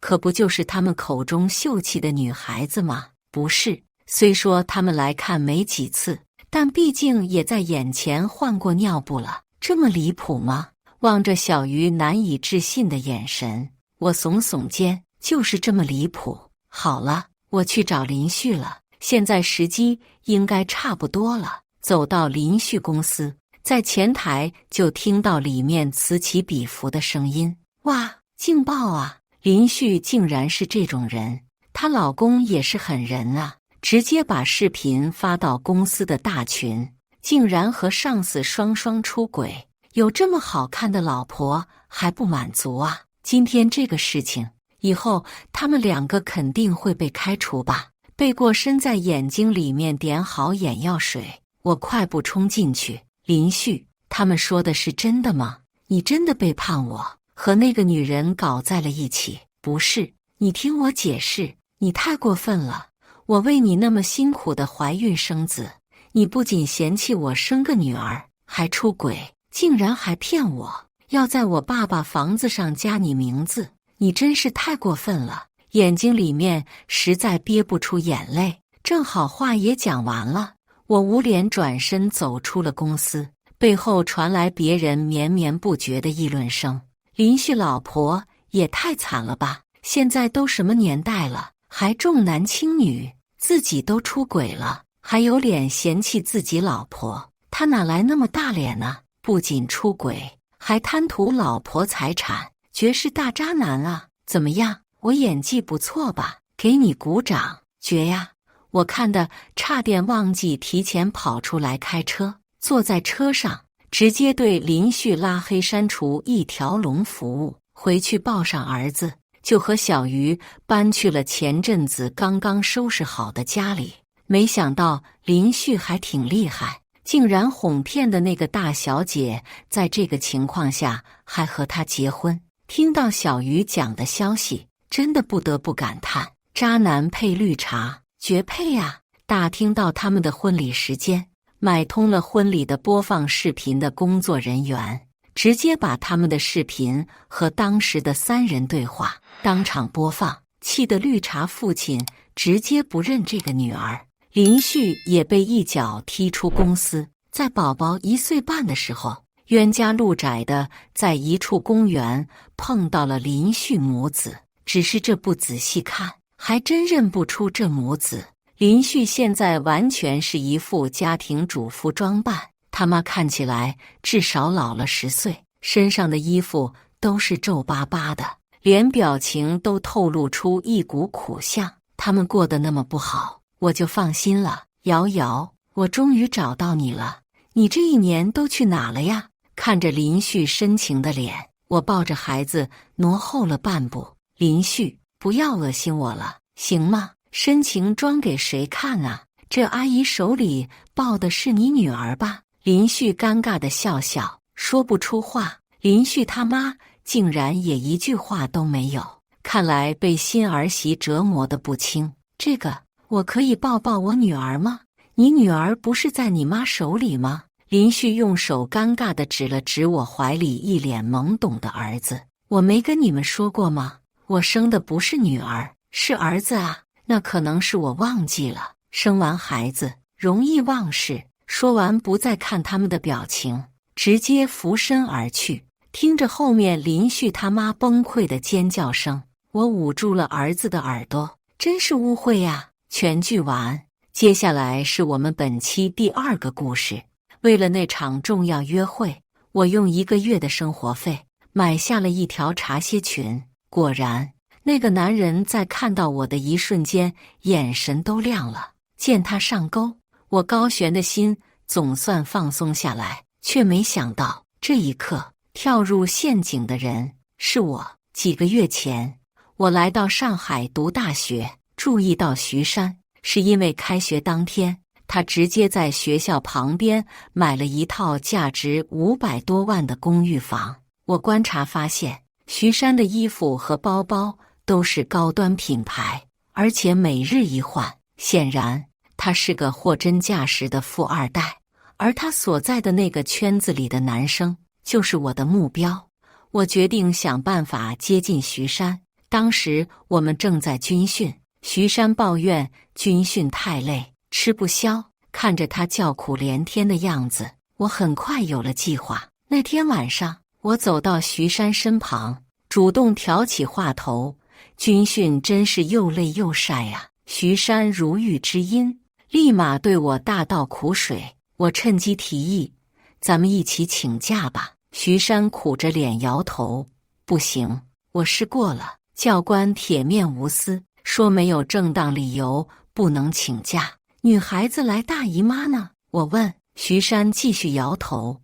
可不就是他们口中秀气的女孩子吗？不是，虽说他们来看没几次，但毕竟也在眼前换过尿布了，这么离谱吗？望着小鱼难以置信的眼神，我耸耸肩，就是这么离谱。好了，我去找林旭了，现在时机应该差不多了。走到林旭公司，在前台就听到里面此起彼伏的声音。哇，劲爆啊！林旭竟然是这种人，她老公也是狠人啊，直接把视频发到公司的大群，竟然和上司双双出轨，有这么好看的老婆还不满足啊！今天这个事情，以后他们两个肯定会被开除吧？背过身在眼睛里面点好眼药水，我快步冲进去。林旭，他们说的是真的吗？你真的背叛我，和那个女人搞在了一起？不是，你听我解释，你太过分了。我为你那么辛苦的怀孕生子，你不仅嫌弃我生个女儿，还出轨，竟然还骗我，要在我爸爸房子上加你名字，你真是太过分了。眼睛里面实在憋不出眼泪，正好话也讲完了，我捂脸转身走出了公司，背后传来别人绵绵不绝的议论声。林旭老婆也太惨了吧，现在都什么年代了，还重男轻女，自己都出轨了，还有脸嫌弃自己老婆，他哪来那么大脸呢？不仅出轨，还贪图老婆财产，绝世大渣男啊！怎么样，我演技不错吧？给你鼓掌，绝呀！我看的差点忘记提前跑出来开车，坐在车上直接对林旭拉黑删除一条龙服务，回去抱上儿子，就和小鱼搬去了前阵子刚刚收拾好的家里。没想到林旭还挺厉害，竟然哄骗的那个大小姐在这个情况下还和他结婚。听到小鱼讲的消息，真的不得不感叹，渣男配绿茶，绝配啊！打听到他们的婚礼时间，买通了婚礼的播放视频的工作人员，直接把他们的视频和当时的3人对话当场播放，气得绿茶父亲直接不认这个女儿。林旭也被一脚踢出公司，在宝宝1岁半的时候，冤家路窄的在一处公园碰到了林旭母子，只是这不仔细看，还真认不出这母子。林旭现在完全是一副家庭主妇装扮，他妈看起来至少老了10岁，身上的衣服都是皱巴巴的，连表情都透露出一股苦相。他们过得那么不好，我就放心了。瑶瑶，我终于找到你了，你这1年都去哪了呀？看着林旭深情的脸，我抱着孩子挪后了半步。林旭，不要恶心我了，行吗？深情装给谁看啊？这阿姨手里抱的是你女儿吧？林旭尴尬地笑笑，说不出话。林旭他妈竟然也一句话都没有，看来被新儿媳折磨得不轻。这个，我可以抱抱我女儿吗？你女儿不是在你妈手里吗？林旭用手尴尬地指了指我怀里一脸懵懂的儿子。我没跟你们说过吗？我生的不是女儿，是儿子啊。那可能是我忘记了，生完孩子容易忘事。说完不再看他们的表情，直接俯身而去。听着后面林旭他妈崩溃的尖叫声，我捂住了儿子的耳朵。真是误会呀！全剧完。接下来是我们本期第2个故事。为了那场重要约会，我用1个月的生活费买下了一条茶歇裙。果然，那个男人在看到我的一瞬间，眼神都亮了。见他上钩，我高悬的心总算放松下来，却没想到这一刻跳入陷阱的人是我。几个月前，我来到上海读大学，注意到徐山，是因为开学当天，他直接在学校旁边买了一套价值500多万的公寓房。我观察发现，徐山的衣服和包包都是高端品牌，而且每日一换。显然，他是个货真价实的富二代。而他所在的那个圈子里的男生，就是我的目标。我决定想办法接近徐山。当时我们正在军训，徐山抱怨军训太累，吃不消。看着他叫苦连天的样子，我很快有了计划。那天晚上，我走到徐山身旁，主动挑起话头。军训真是又累又晒呀！徐山如遇知音，立马对我大倒苦水。我趁机提议，咱们一起请假吧。徐山苦着脸摇头，不行，我试过了。教官铁面无私，说没有正当理由不能请假。女孩子来大姨妈呢？我问。徐山继续摇头，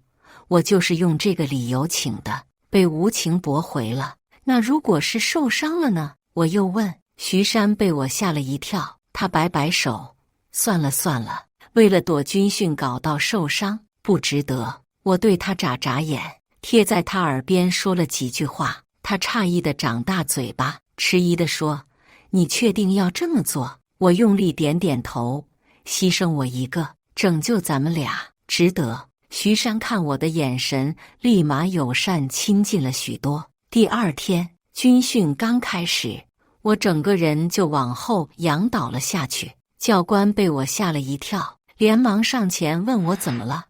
我就是用这个理由请的，被无情驳回了。那如果是受伤了呢？我又问。徐山被我吓了一跳，他摆摆手，算了算了，为了躲军训搞到受伤，不值得。我对他眨眨眼，贴在他耳边说了几句话。他诧异地长大嘴巴，迟疑地说：“你确定要这么做？”我用力点点头，牺牲我一个，拯救咱们俩，值得。徐山看我的眼神立马友善亲近了许多。第2天，军训刚开始，我整个人就往后仰倒了下去。教官被我吓了一跳，连忙上前问我怎么了。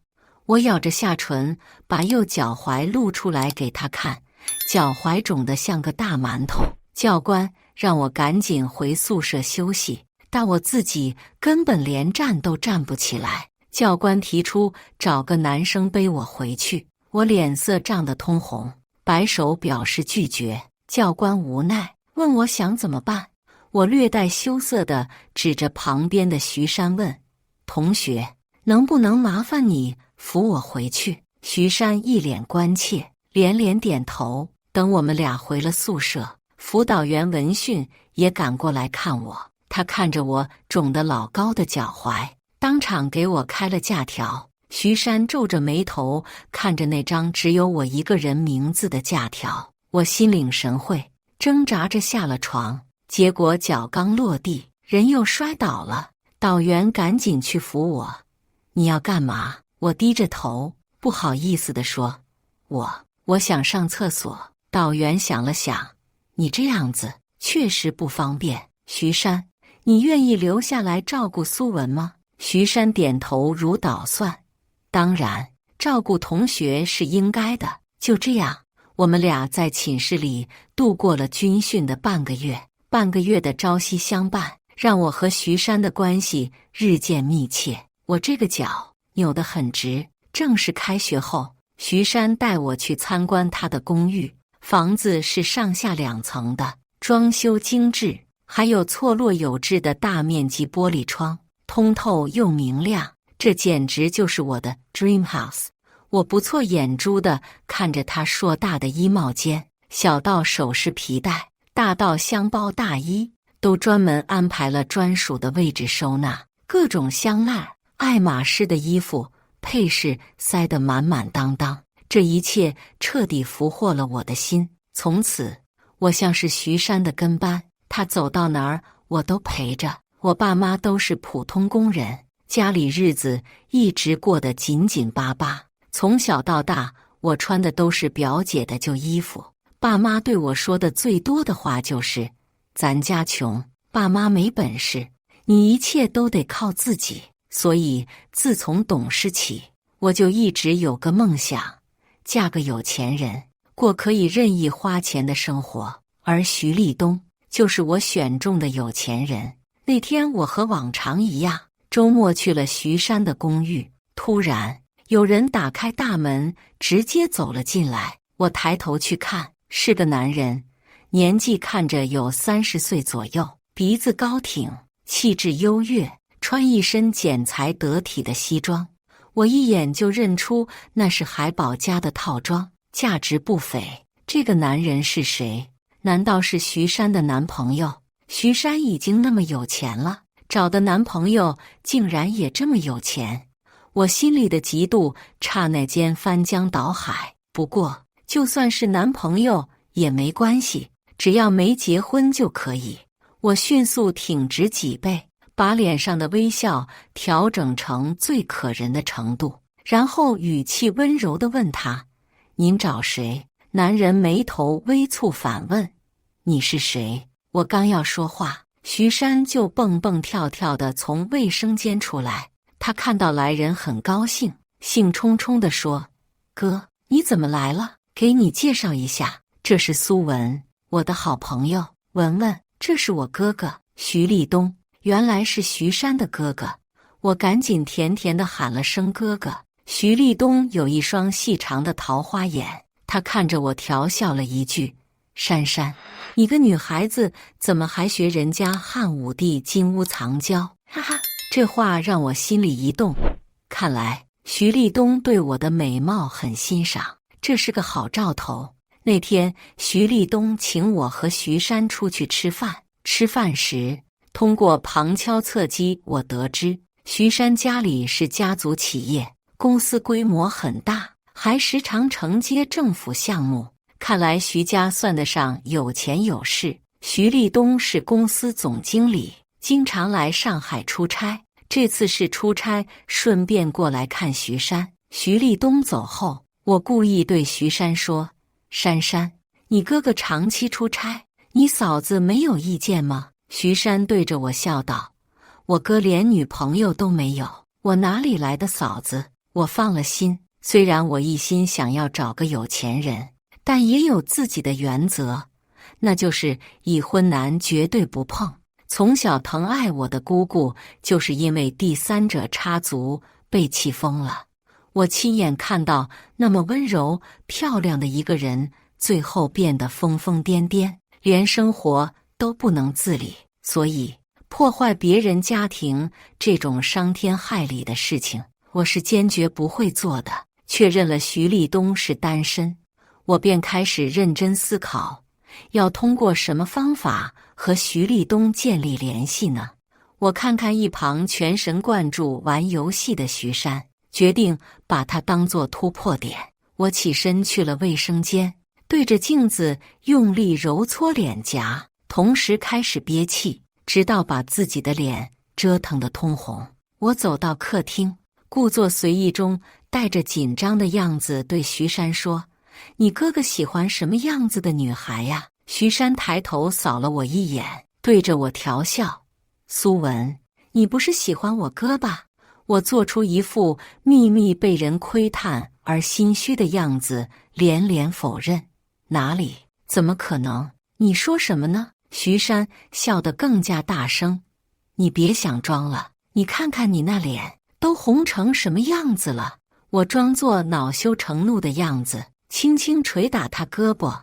我咬着下唇，把右脚踝露出来给他看，脚踝肿得像个大馒头。教官让我赶紧回宿舍休息，但我自己根本连站都站不起来。教官提出找个男生背我回去，我脸色涨得通红，摆手表示拒绝。教官无奈，问我想怎么办。我略带羞涩地指着旁边的徐山问：“同学，能不能麻烦你扶我回去？”徐山一脸关切，连连点头。等我们俩回了宿舍，辅导员闻讯也赶过来看我。他看着我肿得老高的脚踝，当场给我开了假条。徐山皱着眉头看着那张只有我一个人名字的假条，我心领神会，挣扎着下了床。结果脚刚落地，人又摔倒了。导员赶紧去扶我。你要干嘛？我低着头，不好意思地说：“我想上厕所。”导员想了想，你这样子确实不方便。徐山，你愿意留下来照顾苏文吗？徐山点头如捣蒜。当然，照顾同学是应该的。就这样，我们俩在寝室里度过了军训的半个月。半个月的朝夕相伴，让我和徐山的关系日渐密切。我这个脚扭得很直。正式开学后，徐山带我去参观他的公寓。房子是上下2层的，装修精致，还有错落有致的大面积玻璃窗，通透又明亮。这简直就是我的 dream house。我不错眼珠地看着他硕大的衣帽间，小到首饰皮带，大到箱包大衣，都专门安排了专属的位置收纳。各种香奈、爱马仕的衣服、配饰塞得满满当当。这一切彻底俘获了我的心。从此，我像是徐山的跟班，他走到哪儿，我都陪着。我爸妈都是普通工人，家里日子一直过得紧紧巴巴。从小到大，我穿的都是表姐的旧衣服。爸妈对我说的最多的话就是：“咱家穷，爸妈没本事，你一切都得靠自己。”所以，自从懂事起，我就一直有个梦想，嫁个有钱人，过可以任意花钱的生活。而徐立东就是我选中的有钱人。那天我和往常一样，周末去了徐山的公寓。突然，有人打开大门，直接走了进来。我抬头去看，是个男人，年纪看着有30岁左右，鼻子高挺，气质优越，穿一身剪裁得体的西装。我一眼就认出那是海宝家的套装，价值不菲。这个男人是谁？难道是徐山的男朋友？徐山已经那么有钱了，找的男朋友竟然也这么有钱，我心里的嫉妒刹那间翻江倒海。不过，就算是男朋友也没关系，只要没结婚就可以。我迅速挺直脊背，把脸上的微笑调整成最可人的程度，然后语气温柔地问他：“您找谁？”男人眉头微蹙反问：“你是谁？”我刚要说话，徐山就蹦蹦跳跳地从卫生间出来。他看到来人很高兴，兴冲冲地说：“哥，你怎么来了？给你介绍一下，这是苏文，我的好朋友。文文，这是我哥哥徐立东。”原来是徐山的哥哥，我赶紧甜甜地喊了声哥哥。徐立东有一双细长的桃花眼，他看着我调笑了一句：“珊珊，你个女孩子怎么还学人家汉武帝金屋藏娇？”哈哈，这话让我心里一动。看来徐立东对我的美貌很欣赏，这是个好兆头。那天徐立东请我和徐山出去吃饭，吃饭时通过旁敲侧击，我得知徐山家里是家族企业，公司规模很大，还时常承接政府项目。看来徐家算得上有钱有势。徐立东是公司总经理，经常来上海出差。这次是出差，顺便过来看徐山。徐立东走后，我故意对徐山说：“珊珊，你哥哥长期出差，你嫂子没有意见吗？”徐山对着我笑道：“我哥连女朋友都没有，我哪里来的嫂子？”我放了心。虽然我一心想要找个有钱人，但也有自己的原则，那就是已婚男绝对不碰。从小疼爱我的姑姑，就是因为第三者插足被气疯了。我亲眼看到那么温柔漂亮的一个人，最后变得疯疯癫癫，连生活都不能自理。所以破坏别人家庭这种伤天害理的事情，我是坚决不会做的。确认了徐立东是单身，我便开始认真思考，要通过什么方法和徐立东建立联系呢？我看看一旁全神贯注玩游戏的徐山，决定把他当作突破点。我起身去了卫生间，对着镜子用力揉搓脸颊，同时开始憋气，直到把自己的脸折腾得通红。我走到客厅，故作随意中带着紧张的样子对徐山说：“你哥哥喜欢什么样子的女孩呀？”徐山抬头扫了我一眼，对着我调笑：“苏文，你不是喜欢我哥吧？”我做出一副秘密被人窥探而心虚的样子，连连否认：“哪里？怎么可能？你说什么呢？”徐山笑得更加大声：“你别想装了，你看看你那脸都红成什么样子了。”我装作恼羞成怒的样子，轻轻捶打他胳膊：“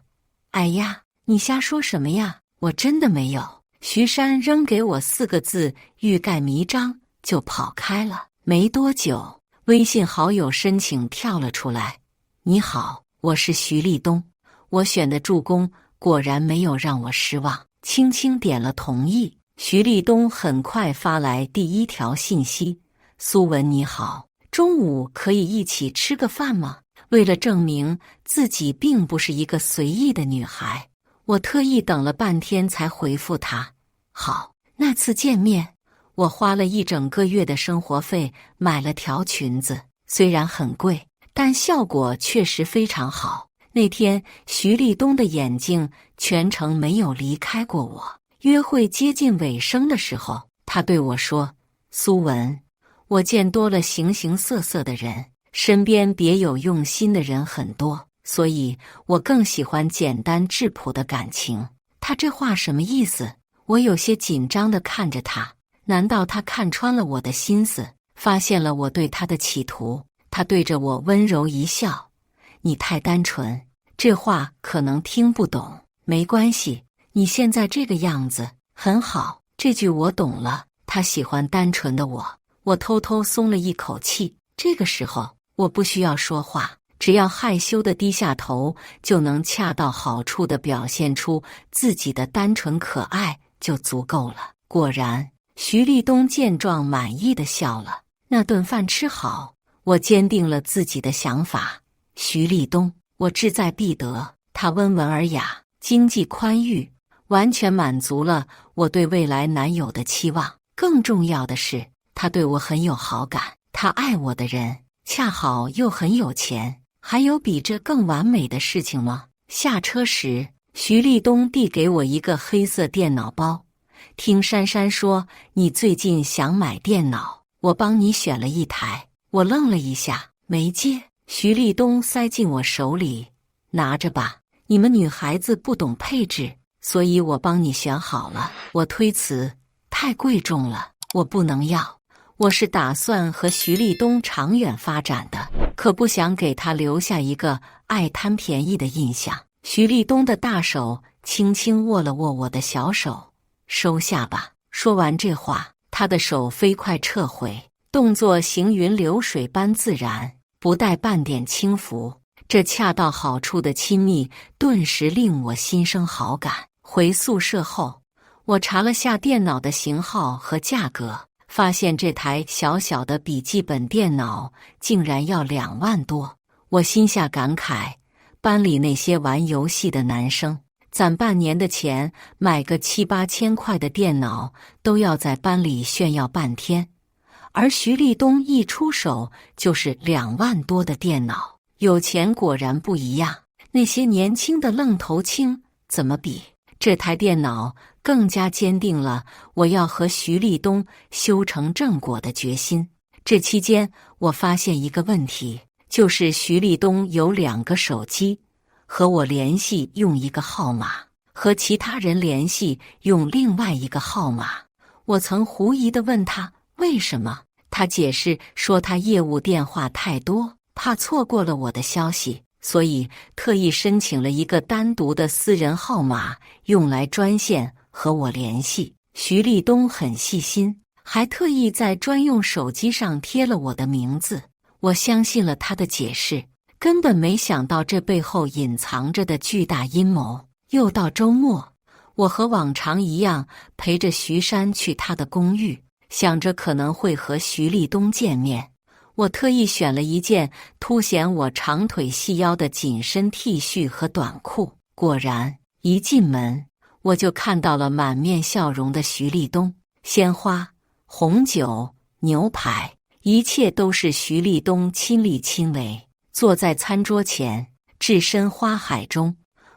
哎呀，你瞎说什么呀？我真的没有。”徐山扔给我4个字，欲盖弥彰，就跑开了。没多久，微信好友申请跳了出来：“你好，我是徐立东。”我选的助攻果然没有让我失望，轻轻点了同意。徐立东很快发来第一条信息：苏文你好，中午可以一起吃个饭吗？为了证明自己并不是一个随意的女孩，我特意等了半天才回复他。好，那次见面，我花了一整个月的生活费买了条裙子，虽然很贵，但效果确实非常好。那天徐立东的眼睛全程没有离开过我。约会接近尾声的时候，他对我说：苏文，我见多了形形色色的人，身边别有用心的人很多，所以我更喜欢简单质朴的感情。他这话什么意思？我有些紧张地看着他，难道他看穿了我的心思，发现了我对他的企图？他对着我温柔一笑：你太单纯，这话可能听不懂，没关系，你现在这个样子很好。这句我懂了，他喜欢单纯的我。我偷偷松了一口气，这个时候我不需要说话，只要害羞地低下头，就能恰到好处地表现出自己的单纯可爱就足够了。果然，徐立东见状满意地笑了。那顿饭吃好，我坚定了自己的想法。徐立东，我志在必得。他温文尔雅，经济宽裕，完全满足了我对未来男友的期望。更重要的是，他对我很有好感。他爱我的人恰好又很有钱，还有比这更完美的事情吗？下车时，徐立东递给我一个黑色电脑包。听珊珊说你最近想买电脑，我帮你选了一台。我愣了一下，没接。徐立东塞进我手里，拿着吧，你们女孩子不懂配置，所以我帮你选好了。我推辞，太贵重了，我不能要。我是打算和徐立东长远发展的，可不想给他留下一个爱贪便宜的印象。徐立东的大手轻轻握了握我的小手，收下吧。说完这话，他的手飞快撤回，动作行云流水般自然，不带半点轻浮。这恰到好处的亲密顿时令我心生好感。回宿舍后，我查了下电脑的型号和价格，发现这台小小的笔记本电脑竟然要2万多。我心下感慨，班里那些玩游戏的男生，攒半年的钱买个7、8千块的电脑，都要在班里炫耀半天，而徐立东一出手就是2万多的电脑。有钱果然不一样，那些年轻的愣头青怎么比？这台电脑更加坚定了我要和徐立东修成正果的决心。这期间，我发现一个问题，就是徐立东有2个手机，和我联系用一个号码，和其他人联系用另外一个号码。我曾狐疑地问他为什么，他解释说他业务电话太多，怕错过了我的消息，所以特意申请了一个单独的私人号码，用来专线和我联系。徐立东很细心，还特意在专用手机上贴了我的名字。我相信了他的解释，根本没想到这背后隐藏着的巨大阴谋。又到周末，我和往常一样陪着徐珊去他的公寓，想着可能会和徐立东见面。我特意选了一件凸显我长腿细腰的紧身 T 恤和短裤。果然，一进门我就看到了满面笑容的徐立东。鲜花、红酒、牛排，一切都是徐立东亲力亲为。坐在餐桌前，置身花海中，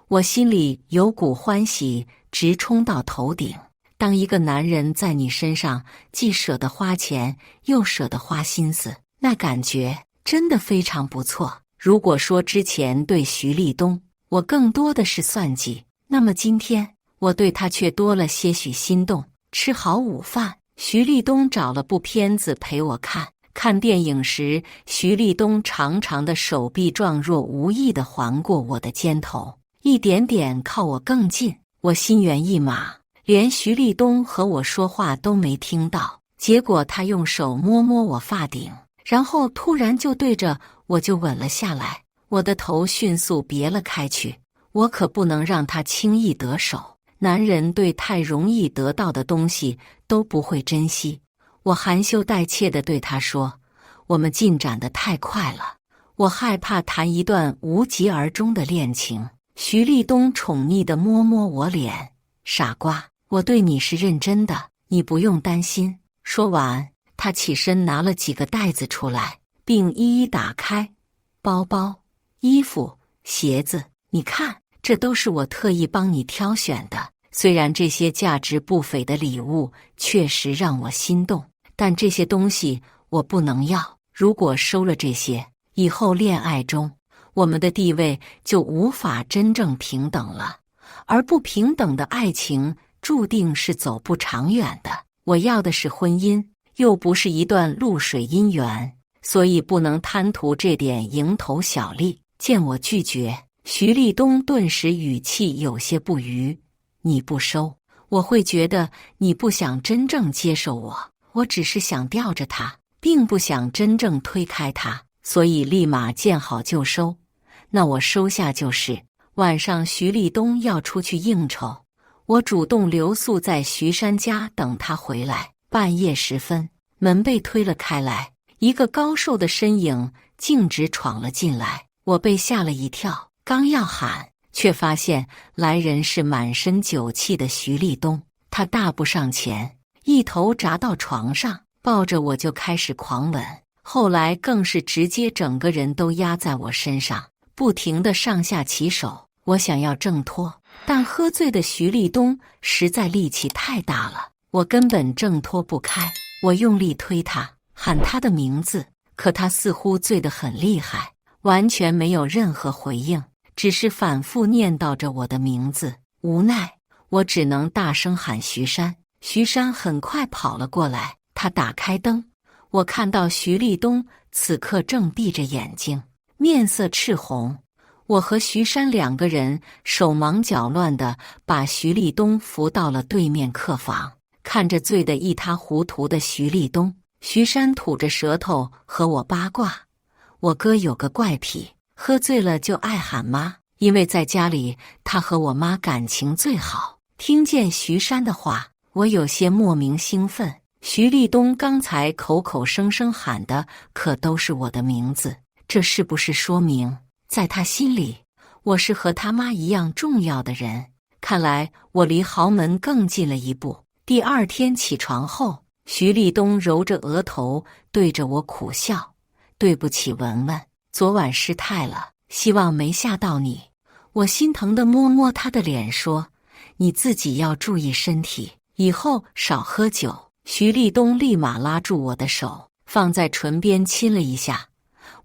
我心里有股欢喜直冲到头顶。当一个男人在你身上既舍得花钱，又舍得花心思，那感觉真的非常不错。如果说之前对徐立东我更多的是算计，那么今天我对他却多了些许心动。吃好午饭，徐立东找了部片子陪我看。看电影时，徐立东长长的手臂状若无意地环过我的肩头，一点点靠我更近。我心猿意马，连徐立东和我说话都没听到。结果他用手摸摸我发顶，然后突然就对着我就吻了下来。我的头迅速别了开去，我可不能让他轻易得手。男人对太容易得到的东西都不会珍惜。我含羞带怯地对他说：“我们进展得太快了，我害怕谈一段无疾而终的恋情。”徐立东宠溺地摸摸我脸：“傻瓜，我对你是认真的，你不用担心。”说完，他起身拿了几个袋子出来，并一一打开。包包、衣服、鞋子，你看，这都是我特意帮你挑选的。虽然这些价值不菲的礼物确实让我心动，但这些东西我不能要。如果收了这些，以后恋爱中我们的地位就无法真正平等了，而不平等的爱情注定是走不长远的。我要的是婚姻，又不是一段露水姻缘，所以不能贪图这点蝇头小利。见我拒绝，徐立东顿时语气有些不愉：“你不收，我会觉得你不想真正接受我。我只是想吊着他，并不想真正推开他，所以立马见好就收。那我收下就是。”晚上徐立东要出去应酬，我主动留宿在徐山家等他回来。半夜时分，门被推了开来，一个高瘦的身影径直闯了进来。我被吓了一跳，刚要喊，却发现来人是满身酒气的徐立东。他大步上前，一头扎到床上，抱着我就开始狂吻，后来更是直接整个人都压在我身上，不停地上下其手。我想要挣脱，但喝醉的徐立东实在力气太大了，我根本挣脱不开。我用力推他，喊他的名字，可他似乎醉得很厉害，完全没有任何回应，只是反复念叨着我的名字。无奈，我只能大声喊徐山。徐山很快跑了过来，他打开灯，我看到徐立东此刻正闭着眼睛，面色赤红。我和徐山两个人手忙脚乱地把徐立东扶到了对面客房，看着醉得一塌糊涂的徐立东，徐山吐着舌头和我八卦：“我哥有个怪癖，喝醉了就爱喊妈，因为在家里他和我妈感情最好。”听见徐山的话，我有些莫名兴奋。徐立东刚才口口声声喊的可都是我的名字，这是不是说明在他心里，我是和他妈一样重要的人？看来我离豪门更近了一步。第二天起床后，徐立东揉着额头，对着我苦笑：“对不起，文文，昨晚失态了，希望没吓到你。”我心疼地摸摸他的脸，说：“你自己要注意身体，以后少喝酒。”徐立东立马拉住我的手，放在唇边亲了一下。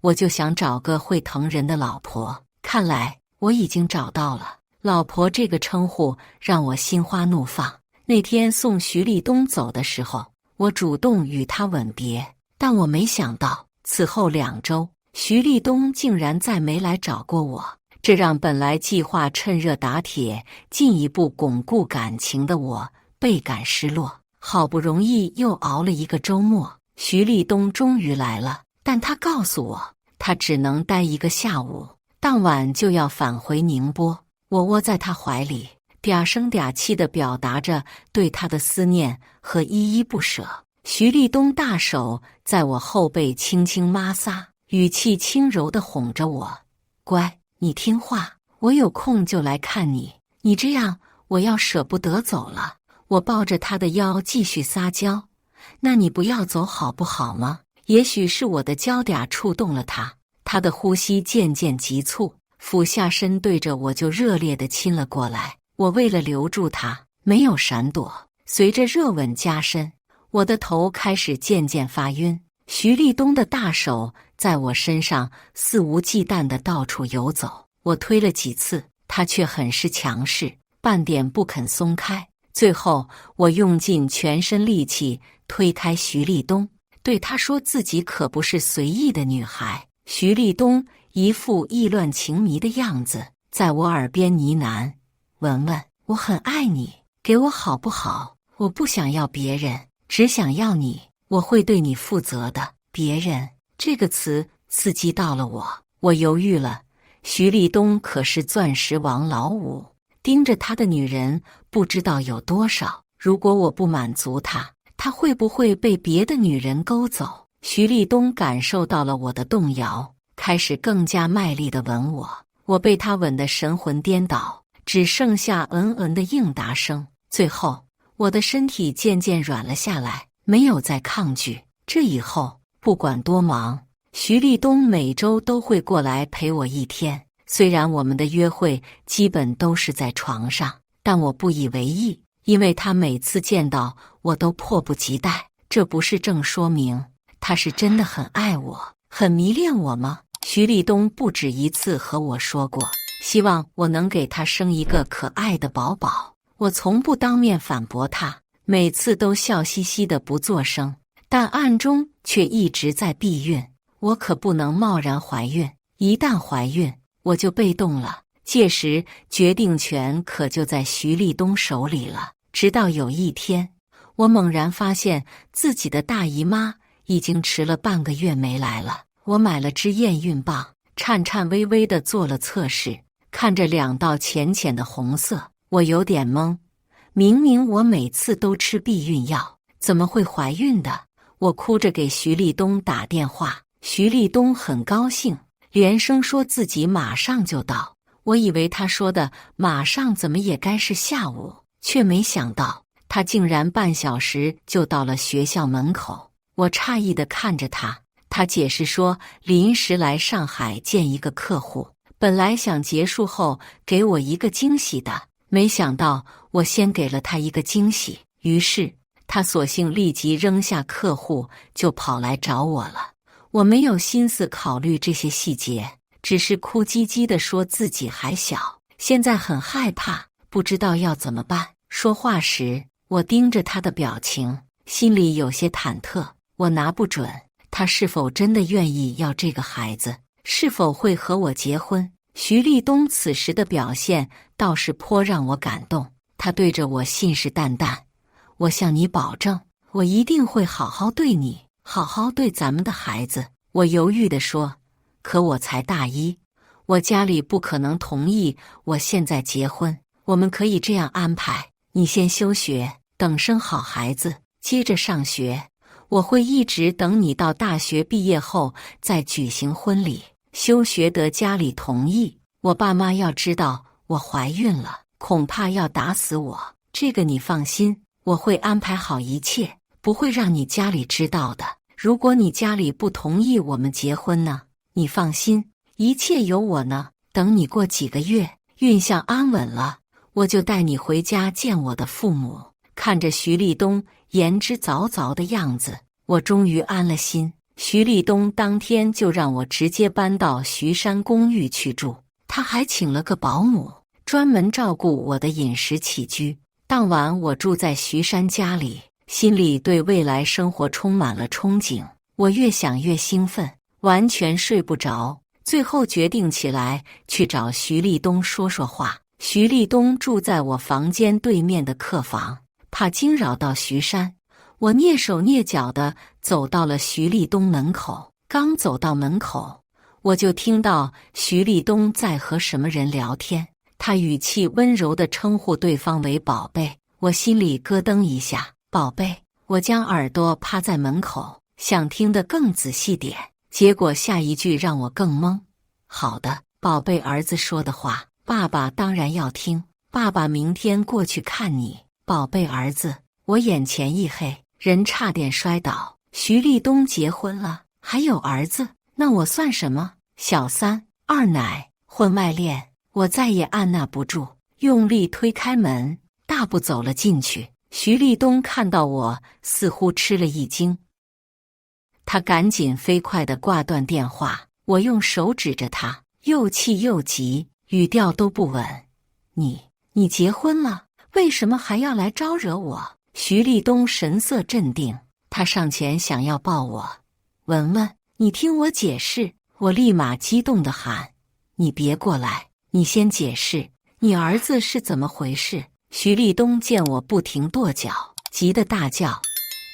我就想找个会疼人的老婆，看来我已经找到了。老婆这个称呼让我心花怒放。那天送徐立东走的时候，我主动与他吻别，但我没想到此后2周，徐立东竟然再没来找过我，这让本来计划趁热打铁进一步巩固感情的我倍感失落。好不容易又熬了一个周末，徐立东终于来了，但他告诉我他只能待1个下午，当晚就要返回宁波。我窝在他怀里，嗲声嗲气地表达着对他的思念和依依不舍。徐立东大手在我后背轻轻摩挲，语气轻柔地哄着我：“乖，你听话，我有空就来看你。你这样，我要舍不得走了。”我抱着他的腰继续撒娇：“那你不要走好不好吗？”也许是我的娇嗲触动了他，他的呼吸渐渐急促，俯下身对着我就热烈地亲了过来。我为了留住他，没有闪躲。随着热吻加深，我的头开始渐渐发晕。徐立东的大手在我身上肆无忌惮地到处游走，我推了几次，他却很是强势，半点不肯松开。最后，我用尽全身力气推开徐立东，对他说自己可不是随意的女孩。徐立东一副意乱情迷的样子，在我耳边呢喃：“文文，我很爱你，给我好不好？我不想要别人，只想要你，我会对你负责的。”别人这个词刺激到了我，我犹豫了。徐立东可是钻石王老五，盯着他的女人不知道有多少。如果我不满足他，他会不会被别的女人勾走？徐立东感受到了我的动摇，开始更加卖力地吻我。我被他吻得神魂颠倒，只剩下的应答声。最后，我的身体渐渐软了下来，没有再抗拒。这以后，不管多忙，徐立东每周都会过来陪我一天。虽然我们的约会基本都是在床上，但我不以为意，因为他每次见到我都迫不及待。这不是正说明他是真的很爱我，很迷恋我吗？徐立东不止一次和我说过，希望我能给他生一个可爱的宝宝。我从不当面反驳他，每次都笑嘻嘻的不作声，但暗中却一直在避孕。我可不能贸然怀孕，一旦怀孕，我就被动了，届时决定权可就在徐立东手里了。直到有一天，我猛然发现自己的大姨妈已经迟了半个月没来了。我买了支验孕棒，颤颤巍巍地做了测试，看着2道浅浅的红色，我有点懵。明明我每次都吃避孕药，怎么会怀孕的？我哭着给徐立东打电话，徐立东很高兴，连声说自己马上就到。我以为他说的马上怎么也该是下午，却没想到他竟然半小时就到了学校门口。我诧异地看着他，他解释说临时来上海见一个客户，本来想结束后给我一个惊喜的，没想到我先给了他一个惊喜，于是他索性立即扔下客户就跑来找我了。我没有心思考虑这些细节，只是哭唧唧地说自己还小，现在很害怕，不知道要怎么办。说话时，我盯着他的表情，心里有些忐忑。我拿不准他是否真的愿意要这个孩子，是否会和我结婚。徐立东此时的表现倒是颇让我感动，他对着我信誓旦旦：我向你保证，我一定会好好对你，好好对咱们的孩子。我犹豫地说，可我才大一，我家里不可能同意我现在结婚。我们可以这样安排，你先休学，等生好孩子，接着上学。我会一直等你到大学毕业后再举行婚礼。休学得家里同意，我爸妈要知道我怀孕了，恐怕要打死我。这个你放心，我会安排好一切，不会让你家里知道的。如果你家里不同意我们结婚呢？你放心，一切有我呢。等你过几个月，孕象安稳了，我就带你回家见我的父母。看着徐立东言之凿凿的样子，我终于安了心。徐立东当天就让我直接搬到徐山公寓去住，他还请了个保姆，专门照顾我的饮食起居。当晚我住在徐山家里，心里对未来生活充满了憧憬。我越想越兴奋，完全睡不着。最后决定起来去找徐立东说说话。徐立东住在我房间对面的客房，怕惊扰到徐山，我蹑手蹑脚地走到了徐立东门口。刚走到门口，我就听到徐立东在和什么人聊天，他语气温柔地称呼对方为宝贝。我心里咯噔一下，宝贝。我将耳朵趴在门口，想听得更仔细点，结果下一句让我更懵。好的，宝贝儿子说的话，爸爸当然要听。爸爸明天过去看你，宝贝儿子。我眼前一黑，人差点摔倒。徐立东结婚了，还有儿子，那我算什么？小三、二奶、婚外恋。我再也按捺不住，用力推开门，大步走了进去。徐立东看到我，似乎吃了一惊，他赶紧飞快地挂断电话。我用手指着他，又气又急，语调都不稳。你结婚了，为什么还要来招惹我？徐立东神色镇定，他上前想要抱我。文文，你听我解释。我立马激动地喊，你别过来，你先解释，你儿子是怎么回事？徐立东见我不停跺脚，急得大叫，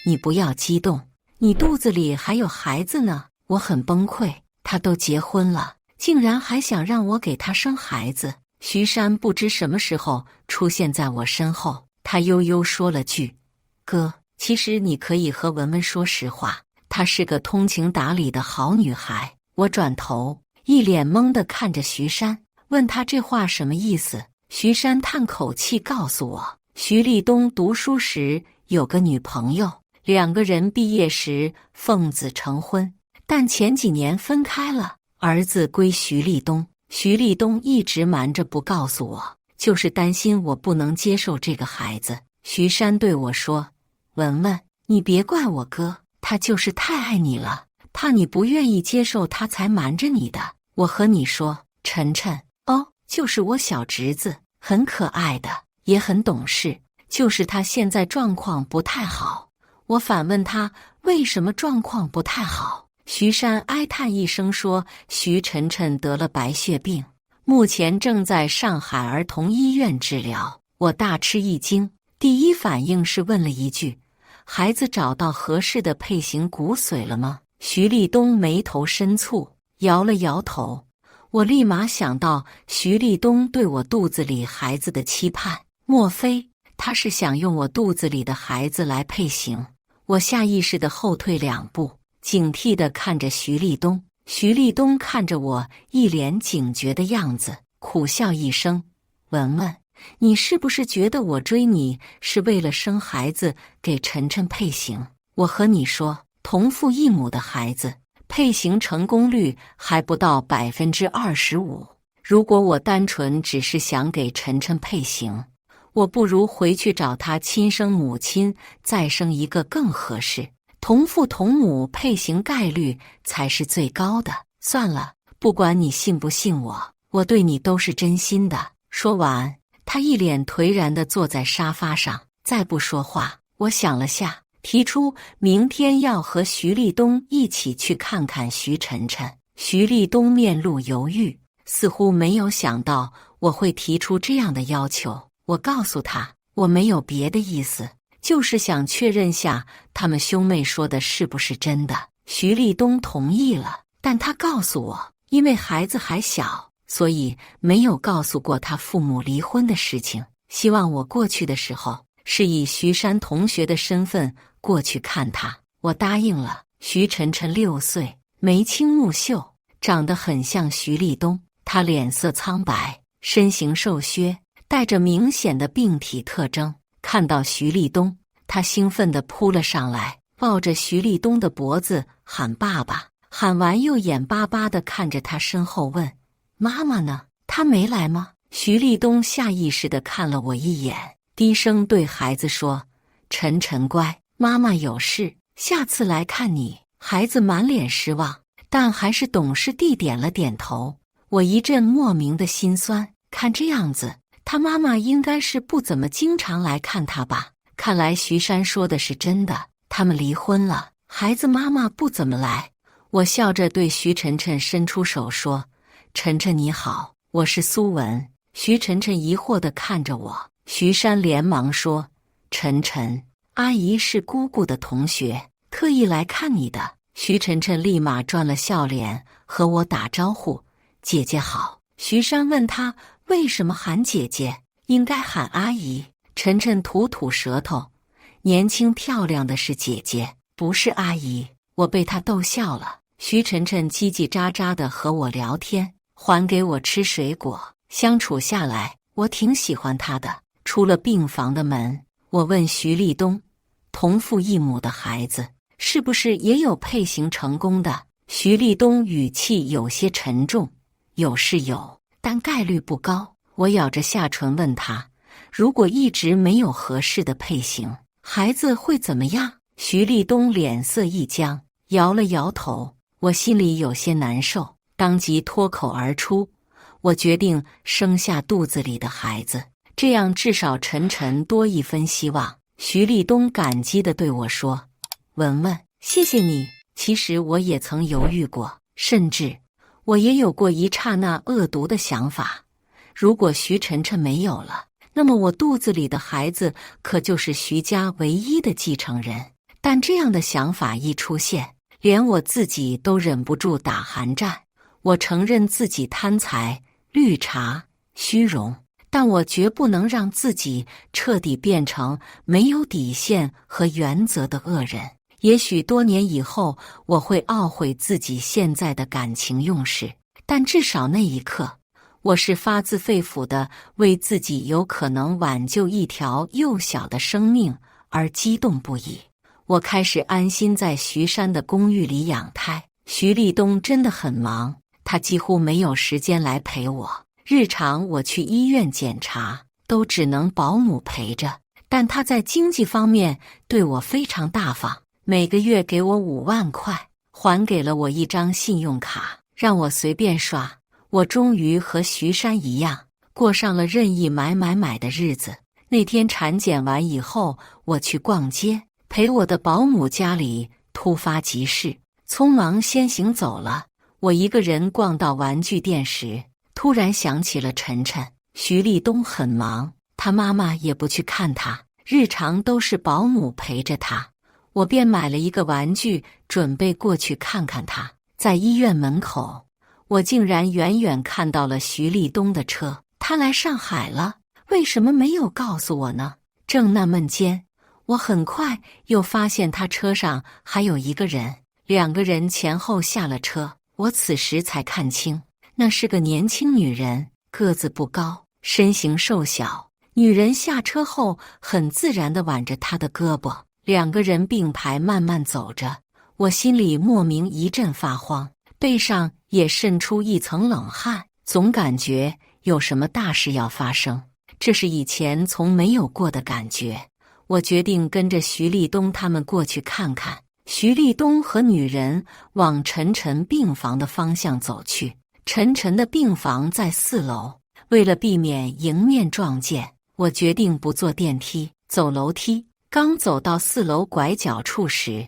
你不要激动，你肚子里还有孩子呢。我很崩溃，他都结婚了，竟然还想让我给他生孩子。徐山不知什么时候出现在我身后，他悠悠说了句：“哥，其实你可以和文文说实话，她是个通情达理的好女孩。”我转头，一脸懵地看着徐山，问他这话什么意思。徐山叹口气告诉我，徐立东读书时有个女朋友，2个人毕业时奉子成婚，但前几年分开了，儿子归徐立东。徐立东一直瞒着不告诉我，就是担心我不能接受这个孩子。徐山对我说：“文文，你别怪我哥，他就是太爱你了，怕你不愿意接受他才瞒着你的。我和你说，晨晨，就是我小侄子，很可爱的，也很懂事，就是他现在状况不太好。”我反问他为什么状况不太好。徐山哀叹一声说：“徐晨晨得了白血病，目前正在上海儿童医院治疗。”我大吃一惊，第一反应是问了一句：“孩子找到合适的配型骨髓了吗？”徐立东眉头深蹙，摇了摇头。我立马想到徐立东对我肚子里孩子的期盼，莫非他是想用我肚子里的孩子来配型？我下意识地后退2步，警惕地看着徐立东。徐立东看着我一脸警觉的样子，苦笑一声：“文文，你是不是觉得我追你是为了生孩子给晨晨配型？我和你说，同父异母的孩子配型成功率还不到25%。如果我单纯只是想给晨晨配型，我不如回去找他亲生母亲再生一个更合适。同父同母配型概率才是最高的。算了，不管你信不信我，我对你都是真心的。”说完，他一脸颓然地坐在沙发上，再不说话。我想了下，提出明天要和徐立东一起去看看徐晨晨。徐立东面露犹豫，似乎没有想到我会提出这样的要求。我告诉他，我没有别的意思，就是想确认下他们兄妹说的是不是真的。徐立东同意了，但他告诉我，因为孩子还小，所以没有告诉过他父母离婚的事情，希望我过去的时候是以徐山同学的身份过去看他。我答应了。徐晨晨6岁，眉清目秀，长得很像徐立东。他脸色苍白，身形瘦削，带着明显的病体特征。看到徐立东，他兴奋地扑了上来，抱着徐立东的脖子喊爸爸。喊完又眼巴巴地看着他身后问：“妈妈呢？她没来吗？”徐立东下意识地看了我一眼，低声对孩子说：“晨晨乖，妈妈有事，下次来看你。”孩子满脸失望，但还是懂事地点了点头。我一阵莫名的心酸，看这样子，他妈妈应该是不怎么经常来看他吧。看来徐山说的是真的，他们离婚了，孩子妈妈不怎么来。我笑着对徐晨晨伸出手说：“晨晨你好，我是苏文。”徐晨晨疑惑地看着我，徐山连忙说：“晨晨，阿姨是姑姑的同学，特意来看你的。”徐晨晨立马转了笑脸和我打招呼：“姐姐好。”徐山问他为什么喊姐姐，应该喊阿姨。晨晨吐吐舌头：“年轻漂亮的是姐姐，不是阿姨。”我被他逗笑了。徐晨晨叽叽喳喳地和我聊天，还给我吃水果，相处下来，我挺喜欢他的。出了病房的门，我问徐立东：“同父异母的孩子，是不是也有配型成功的？”徐立东语气有些沉重：“有是有，但概率不高。”我咬着下唇问他：“如果一直没有合适的配型，孩子会怎么样？”徐立东脸色一僵，摇了摇头。我心里有些难受，当即脱口而出：“我决定生下肚子里的孩子，这样至少晨晨多一分希望。”徐立东感激地对我说：“文文，谢谢你。其实我也曾犹豫过，甚至我也有过一刹那恶毒的想法。如果徐晨晨没有了，那么我肚子里的孩子可就是徐家唯一的继承人。但这样的想法一出现，连我自己都忍不住打寒战。我承认自己贪财、绿茶、虚荣，但我绝不能让自己彻底变成没有底线和原则的恶人。也许多年以后，我会懊悔自己现在的感情用事，但至少那一刻，我是发自肺腑的为自己有可能挽救一条幼小的生命而激动不已。我开始安心在徐山的公寓里养胎。徐立东真的很忙，他几乎没有时间来陪我。日常我去医院检查，都只能保姆陪着，但他在经济方面对我非常大方，每个月给我5万块，还给了我一张信用卡，让我随便刷。我终于和徐山一样，过上了任意买的日子。那天产检完以后，我去逛街，陪我的保姆家里突发急事，匆忙先行走了。我一个人逛到玩具店时，突然想起了晨晨。徐立东很忙，他妈妈也不去看他，日常都是保姆陪着他。我便买了一个玩具，准备过去看看他。在医院门口，我竟然远远看到了徐立东的车。他来上海了，为什么没有告诉我呢？正纳闷间，我很快又发现他车上还有一个人，2个人前后下了车。我此时才看清，那是个年轻女人，个子不高，身形瘦小。女人下车后很自然地挽着他的胳膊，2个人并排慢慢走着。我心里莫名一阵发慌，背上也渗出一层冷汗，总感觉有什么大事要发生。这是以前从没有过的感觉。我决定跟着徐立东他们过去看看。徐立东和女人往晨晨病房的方向走去。晨晨的病房在4楼，为了避免迎面撞见，我决定不坐电梯，走楼梯。刚走到4楼拐角处时，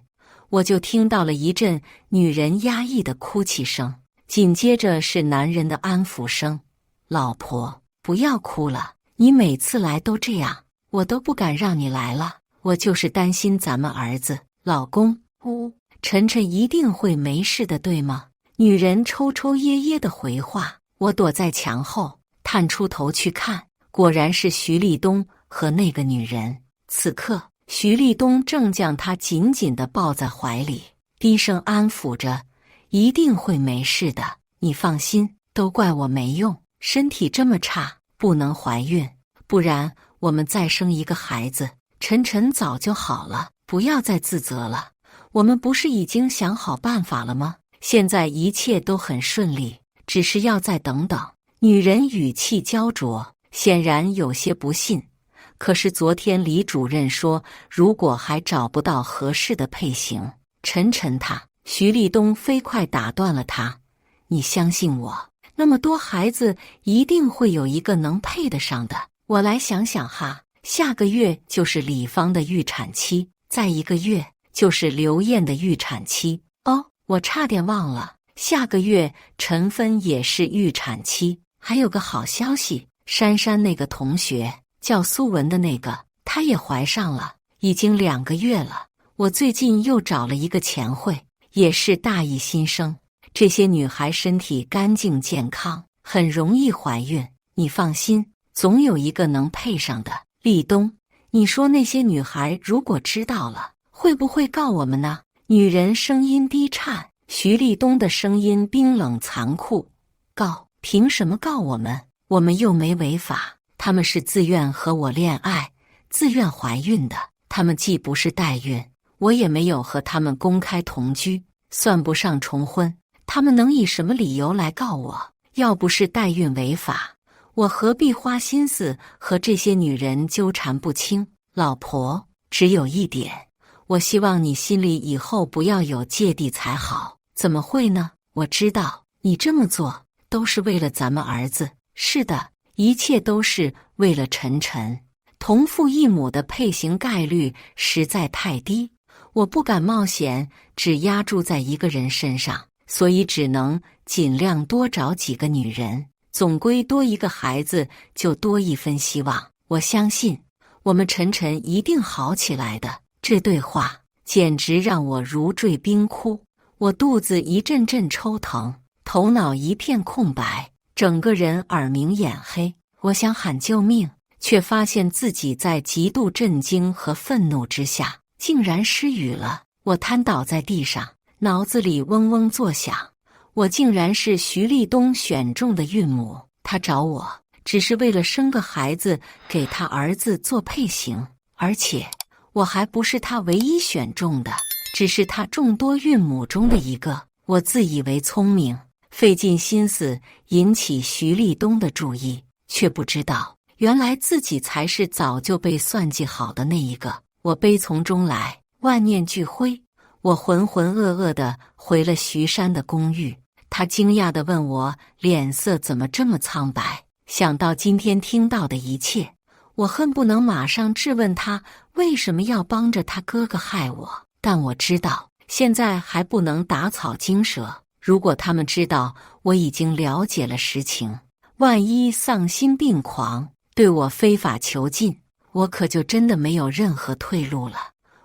我就听到了一阵女人压抑的哭泣声，紧接着是男人的安抚声：“老婆，不要哭了，你每次来都这样，我都不敢让你来了，我就是担心咱们儿子。老公，晨晨一定会没事的，对吗？”女人抽抽噎噎的回话。我躲在墙后，探出头去看，果然是徐立东和那个女人。此刻，徐立东正将她紧紧地抱在怀里，低声安抚着：“一定会没事的，你放心，都怪我没用，身体这么差，不能怀孕，不然我们再生一个孩子，晨晨早就好了，不要再自责了。我们不是已经想好办法了吗？现在一切都很顺利，只是要再等等。”女人语气焦灼，显然有些不信。可是昨天李主任说，如果还找不到合适的配型，晨晨他……徐立东飞快打断了他：“你相信我，那么多孩子一定会有一个能配得上的。我来想想哈，下个月就是李芳的预产期，再1个月就是刘艳的预产期。哦，我差点忘了，下个月陈芬也是预产期。还有个好消息，珊珊那个同学，叫苏文的那个，她也怀上了，已经2个月了。我最近又找了一个前会，也是大一新生。这些女孩身体干净健康，很容易怀孕，你放心，总有一个能配上的。立东，你说那些女孩如果知道了，会不会告我们呢？”女人声音低颤，徐立东的声音冰冷残酷：“告？凭什么告我们？我们又没违法。他们是自愿和我恋爱，自愿怀孕的。他们既不是代孕，我也没有和他们公开同居，算不上重婚。他们能以什么理由来告我？要不是代孕违法，我何必花心思和这些女人纠缠不清？老婆，只有一点，我希望你心里以后不要有芥蒂才好。”“怎么会呢？我知道你这么做都是为了咱们儿子。”“是的，一切都是为了晨晨。同父异母的配型概率实在太低，我不敢冒险只压注在一个人身上，所以只能尽量多找几个女人，总归多一个孩子就多一分希望。我相信我们晨晨一定好起来的。”这对话简直让我如坠冰窟，我肚子一阵阵抽疼，头脑一片空白，整个人耳鸣眼黑。我想喊救命，却发现自己在极度震惊和愤怒之下，竟然失语了。我瘫倒在地上，脑子里嗡嗡作响。我竟然是徐立东选中的孕母，他找我只是为了生个孩子给他儿子做配型，而且我还不是他唯一选中的，只是他众多孕母中的一个。我自以为聪明，费尽心思引起徐立东的注意，却不知道原来自己才是早就被算计好的那一个。我悲从中来，万念俱灰，我浑浑噩噩地回了徐山的公寓。他惊讶地问我脸色怎么这么苍白。想到今天听到的一切，我恨不能马上质问他为什么要帮着他哥哥害我。但我知道现在还不能打草惊蛇，如果他们知道我已经了解了实情，万一丧心病狂对我非法囚禁，我可就真的没有任何退路了。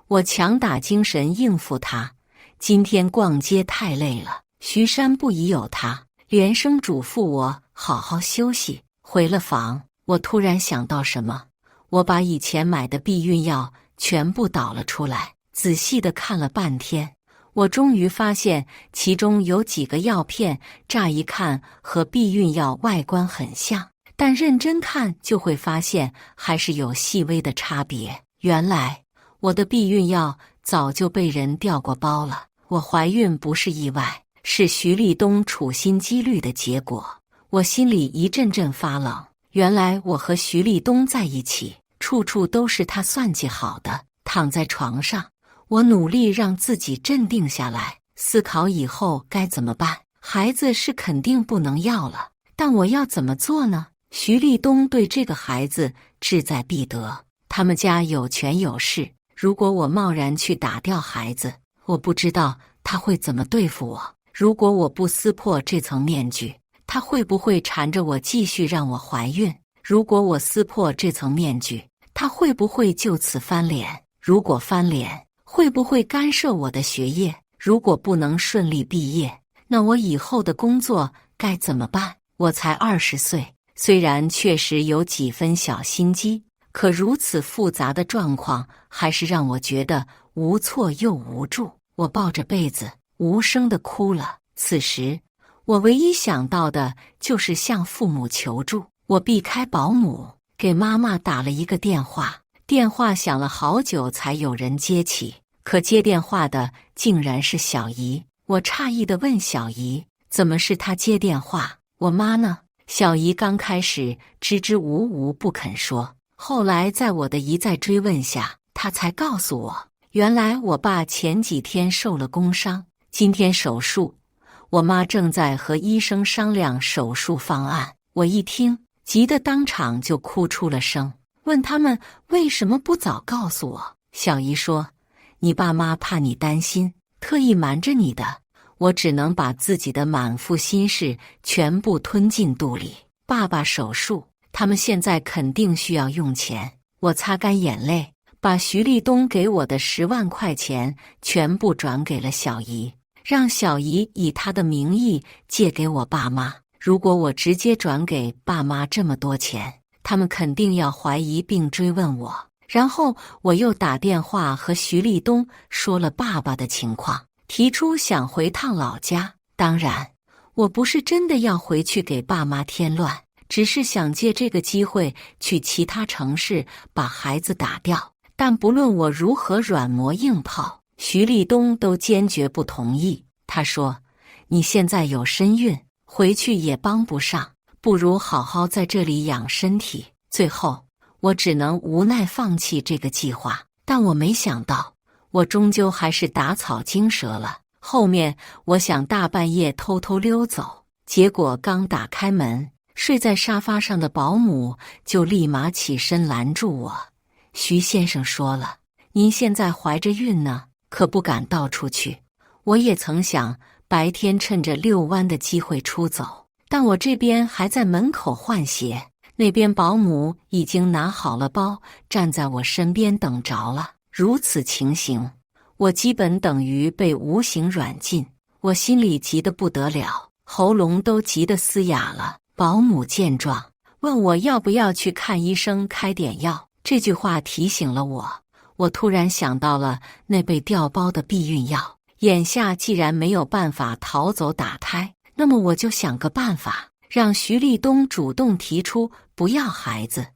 我强打精神应付他。今天逛街太累了，徐山不疑有他，连声嘱咐我好好休息。回了房，我突然想到什么，我把以前买的避孕药全部倒了出来，仔细地看了半天，我终于发现其中有几个药片乍一看和避孕药外观很像，但认真看就会发现还是有细微的差别。原来我的避孕药早就被人调过包了。我怀孕不是意外，是徐立东处心积虑的结果。我心里一阵阵发冷，原来我和徐立东在一起，处处都是他算计好的。躺在床上，我努力让自己镇定下来，思考以后该怎么办。孩子是肯定不能要了，但我要怎么做呢？徐立东对这个孩子志在必得，他们家有权有势，如果我贸然去打掉孩子，我不知道他会怎么对付我。如果我不撕破这层面具，他会不会缠着我继续让我怀孕？如果我撕破这层面具，他会不会就此翻脸？如果翻脸，会不会干涉我的学业？如果不能顺利毕业，那我以后的工作该怎么办？我才20岁，虽然确实有几分小心机，可如此复杂的状况还是让我觉得无措又无助。我抱着被子无声地哭了。此时我唯一想到的就是向父母求助。我避开保姆，给妈妈打了一个电话，电话响了好久才有人接起，可接电话的竟然是小姨。我诧异地问小姨，怎么是她接电话？我妈呢？小姨刚开始支支吾吾不肯说，后来在我的一再追问下，她才告诉我，原来我爸前几天受了工伤，今天手术，我妈正在和医生商量手术方案。我一听，急得当场就哭出了声，问他们为什么不早告诉我。小姨说，你爸妈怕你担心，特意瞒着你的。我只能把自己的满腹心事全部吞进肚里。爸爸手术，他们现在肯定需要用钱。我擦干眼泪，把徐立东给我的10万块钱全部转给了小姨，让小姨以她的名义借给我爸妈。如果我直接转给爸妈这么多钱，他们肯定要怀疑并追问我。然后我又打电话和徐立东说了爸爸的情况，提出想回趟老家。当然，我不是真的要回去给爸妈添乱，只是想借这个机会去其他城市把孩子打掉。但不论我如何软磨硬泡，徐立东都坚决不同意。他说，你现在有身孕，回去也帮不上，不如好好在这里养身体。最后我只能无奈放弃这个计划，但我没想到我终究还是打草惊蛇了。后面我想大半夜偷偷溜走，结果刚打开门，睡在沙发上的保姆就立马起身拦住我。徐先生说了，您现在怀着孕呢，可不敢到处去。我也曾想白天趁着遛弯的机会出走，但我这边还在门口换鞋，那边保姆已经拿好了包，站在我身边等着了。如此情形，我基本等于被无形软禁。我心里急得不得了，喉咙都急得嘶哑了。保姆见状，问我要不要去看医生开点药。这句话提醒了我，我突然想到了那被调包的避孕药。眼下既然没有办法逃走打胎，那么我就想个办法，让徐立东主动提出不要孩子。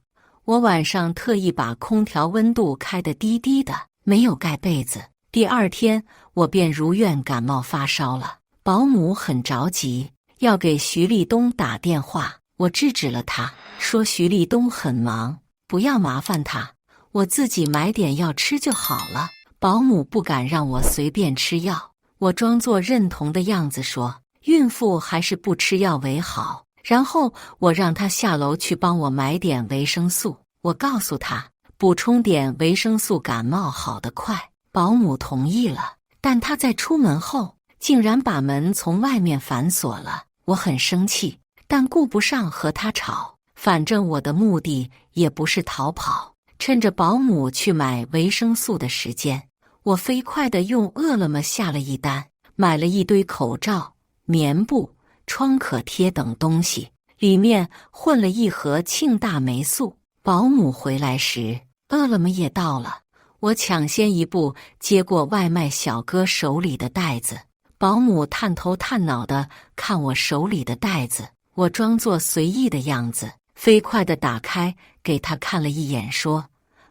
我晚上特意把空调温度开得低低的，没有盖被子。第二天我便如愿感冒发烧了。保姆很着急，要给徐立东打电话。我制止了他，说徐立东很忙，不要麻烦他，我自己买点药吃就好了。保姆不敢让我随便吃药，我装作认同的样子说，孕妇还是不吃药为好。然后我让他下楼去帮我买点维生素。我告诉他，补充点维生素感冒好得快。保姆同意了，但他在出门后竟然把门从外面反锁了。我很生气，但顾不上和他吵，反正我的目的也不是逃跑。趁着保姆去买维生素的时间，我飞快地用饿了么下了一单，买了一堆口罩、棉布、创可贴等东西，里面混了一盒庆大霉素。保姆回来时，饿了么也到了，我抢先一步接过外卖小哥手里的袋子。保姆探头探脑地看我手里的袋子，我装作随意的样子，飞快地打开给他看了一眼，说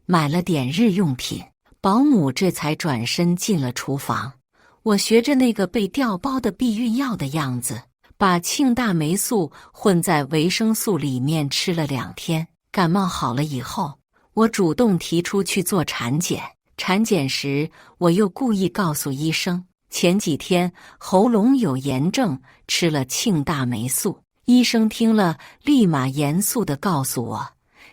买了点日用品。保姆这才转身进了厨房。我学着那个被调包的避孕药的样子，把庆大霉素混在维生素里面吃了2天。感冒好了以后，我主动提出去做产检。产检时，我又故意告诉医生，前几天喉咙有炎症，吃了庆大霉素。医生听了，立马严肃地告诉我，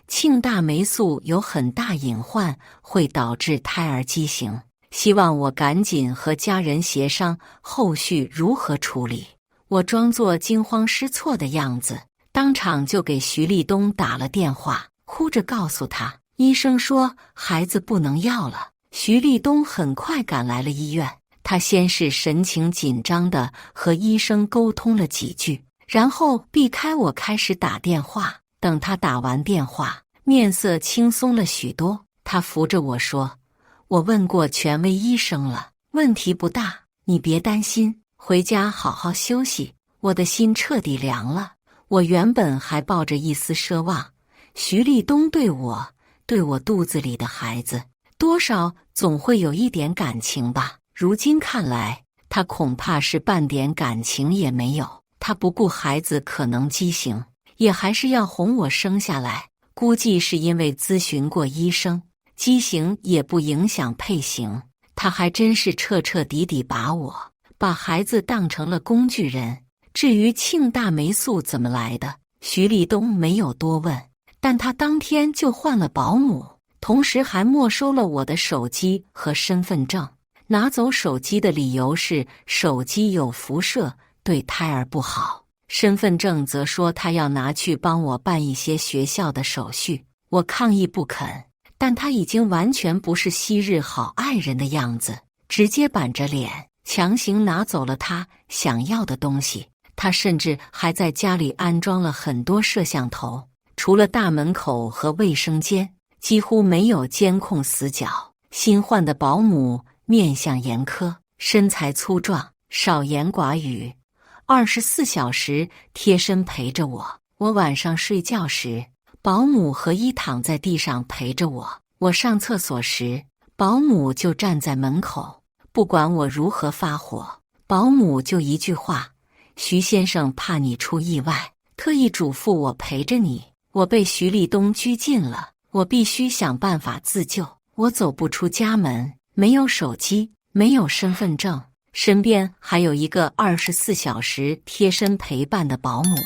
庆大霉素有很大隐患，会导致胎儿畸形，希望我赶紧和家人协商后续如何处理。我装作惊慌失措的样子，当场就给徐立东打了电话，哭着告诉他，医生说孩子不能要了。徐立东很快赶来了医院，他先是神情紧张地和医生沟通了几句，然后避开我开始打电话。等他打完电话，面色轻松了许多。他扶着我说，我问过权威医生了，问题不大，你别担心，回家好好休息。我的心彻底凉了。我原本还抱着一丝奢望，徐立东对我肚子里的孩子，多少总会有一点感情吧。如今看来，他恐怕是半点感情也没有。他不顾孩子可能畸形，也还是要哄我生下来。估计是因为咨询过医生，畸形也不影响配型。他还真是彻彻底底把孩子当成了工具人。至于庆大霉素怎么来的，徐立东没有多问，但他当天就换了保姆，同时还没收了我的手机和身份证。拿走手机的理由是手机有辐射，对胎儿不好。身份证则说他要拿去帮我办一些学校的手续。我抗议不肯，但他已经完全不是昔日好爱人的样子，直接板着脸，强行拿走了他想要的东西。他甚至还在家里安装了很多摄像头，除了大门口和卫生间，几乎没有监控死角。新换的保姆面相严苛，身材粗壮，少言寡语，24小时贴身陪着我。我晚上睡觉时，保姆和衣躺在地上陪着我。我上厕所时，保姆就站在门口，不管我如何发火，保姆就一句话，徐先生怕你出意外，特意嘱咐我陪着你。我被徐立东拘禁了，我必须想办法自救。我走不出家门，没有手机，没有身份证，身边还有一个24小时贴身陪伴的保姆。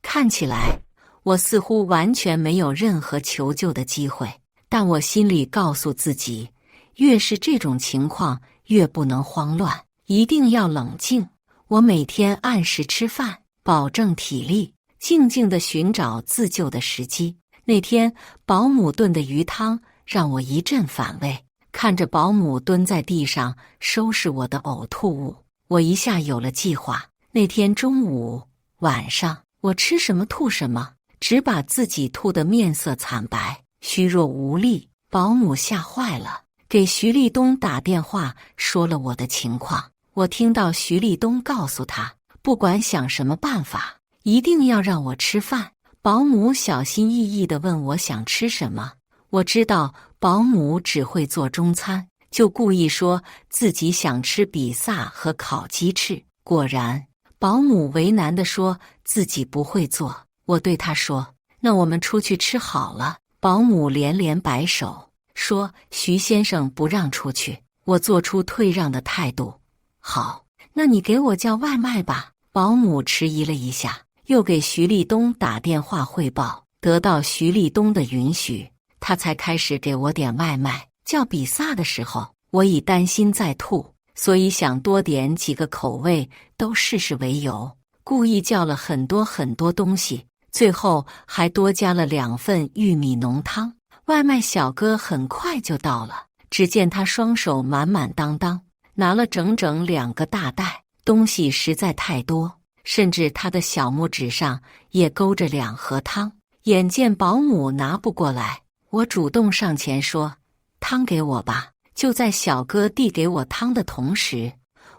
看起来我似乎完全没有任何求救的机会，但我心里告诉自己，越是这种情况，越不能慌乱，一定要冷静。我每天按时吃饭，保证体力，静静地寻找自救的时机。那天保姆炖的鱼汤让我一阵反胃，看着保姆蹲在地上收拾我的呕吐物，我一下有了计划。那天中午、晚上我吃什么吐什么，只把自己吐得面色惨白，虚弱无力。保姆吓坏了，给徐立东打电话说了我的情况。我听到徐立东告诉他，不管想什么办法，一定要让我吃饭。保姆小心翼翼地问我想吃什么，我知道保姆只会做中餐，就故意说自己想吃比萨和烤鸡翅。果然，保姆为难地说自己不会做。我对他说：“那我们出去吃好了。”保姆连连摆手，说：“徐先生不让出去。”我做出退让的态度。好，那你给我叫外卖吧。保姆迟疑了一下，又给徐立东打电话汇报，得到徐立东的允许，他才开始给我点外卖。叫比萨的时候，我以担心再吐，所以想多点几个口味都试试为由，故意叫了很多很多东西，最后还多加了2份玉米浓汤。外卖小哥很快就到了，只见他双手满满当当，拿了整整2个大袋，东西实在太多，甚至他的小拇指上也勾着2盒汤。眼见保姆拿不过来，我主动上前说：“汤给我吧。”就在小哥递给我汤的同时，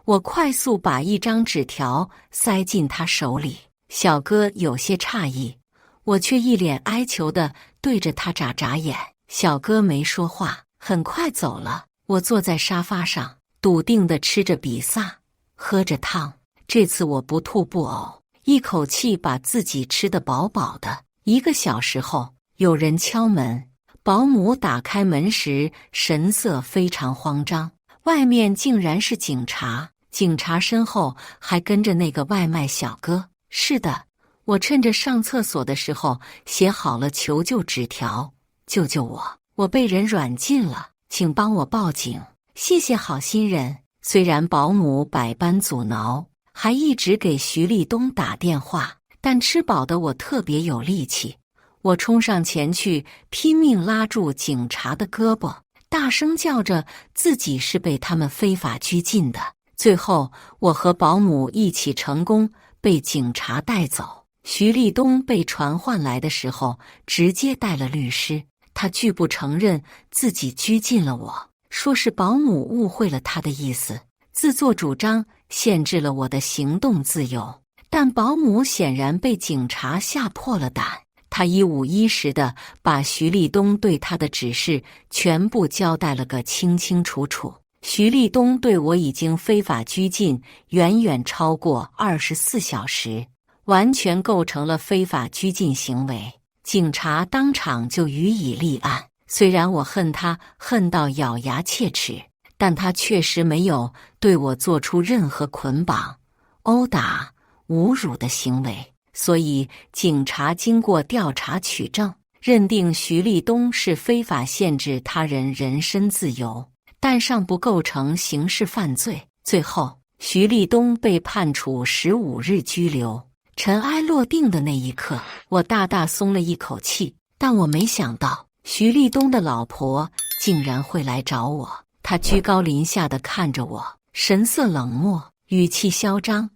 我快速把一张纸条塞进他手里。小哥有些诧异，我却一脸哀求地对着他眨眨眼。小哥没说话，很快走了。我坐在沙发上，笃定地吃着比萨，喝着汤。这次我不吐不呕，一口气把自己吃得饱饱的。1个小时后，有人敲门。保姆打开门时神色非常慌张，外面竟然是警察，警察身后还跟着那个外卖小哥。是的，我趁着上厕所的时候写好了求救纸条：“救救我，我被人软禁了，请帮我报警，谢谢好心人。”虽然保姆百般阻挠，还一直给徐立东打电话，但吃饱的我特别有力气。我冲上前去，拼命拉住警察的胳膊，大声叫着自己是被他们非法拘禁的。最后，我和保姆一起成功被警察带走。徐立东被传唤来的时候，直接带了律师，他拒不承认自己拘禁了我，说是保姆误会了他的意思，自作主张限制了我的行动自由。但保姆显然被警察吓破了胆。他一五一十地把徐立东对他的指示全部交代了个清清楚楚。徐立东对我已经非法拘禁远远超过24小时，完全构成了非法拘禁行为。警察当场就予以立案。虽然我恨他恨到咬牙切齿，但他确实没有对我做出任何捆绑、殴打、侮辱的行为。所以，警察经过调查取证，认定徐立东是非法限制他人人身自由，但尚不构成刑事犯罪。最后，徐立东被判处15日拘留。尘埃落定的那一刻，我大大松了一口气。但我没想到，徐立东的老婆竟然会来找我。她居高临下地看着我，神色冷漠，语气嚣张：“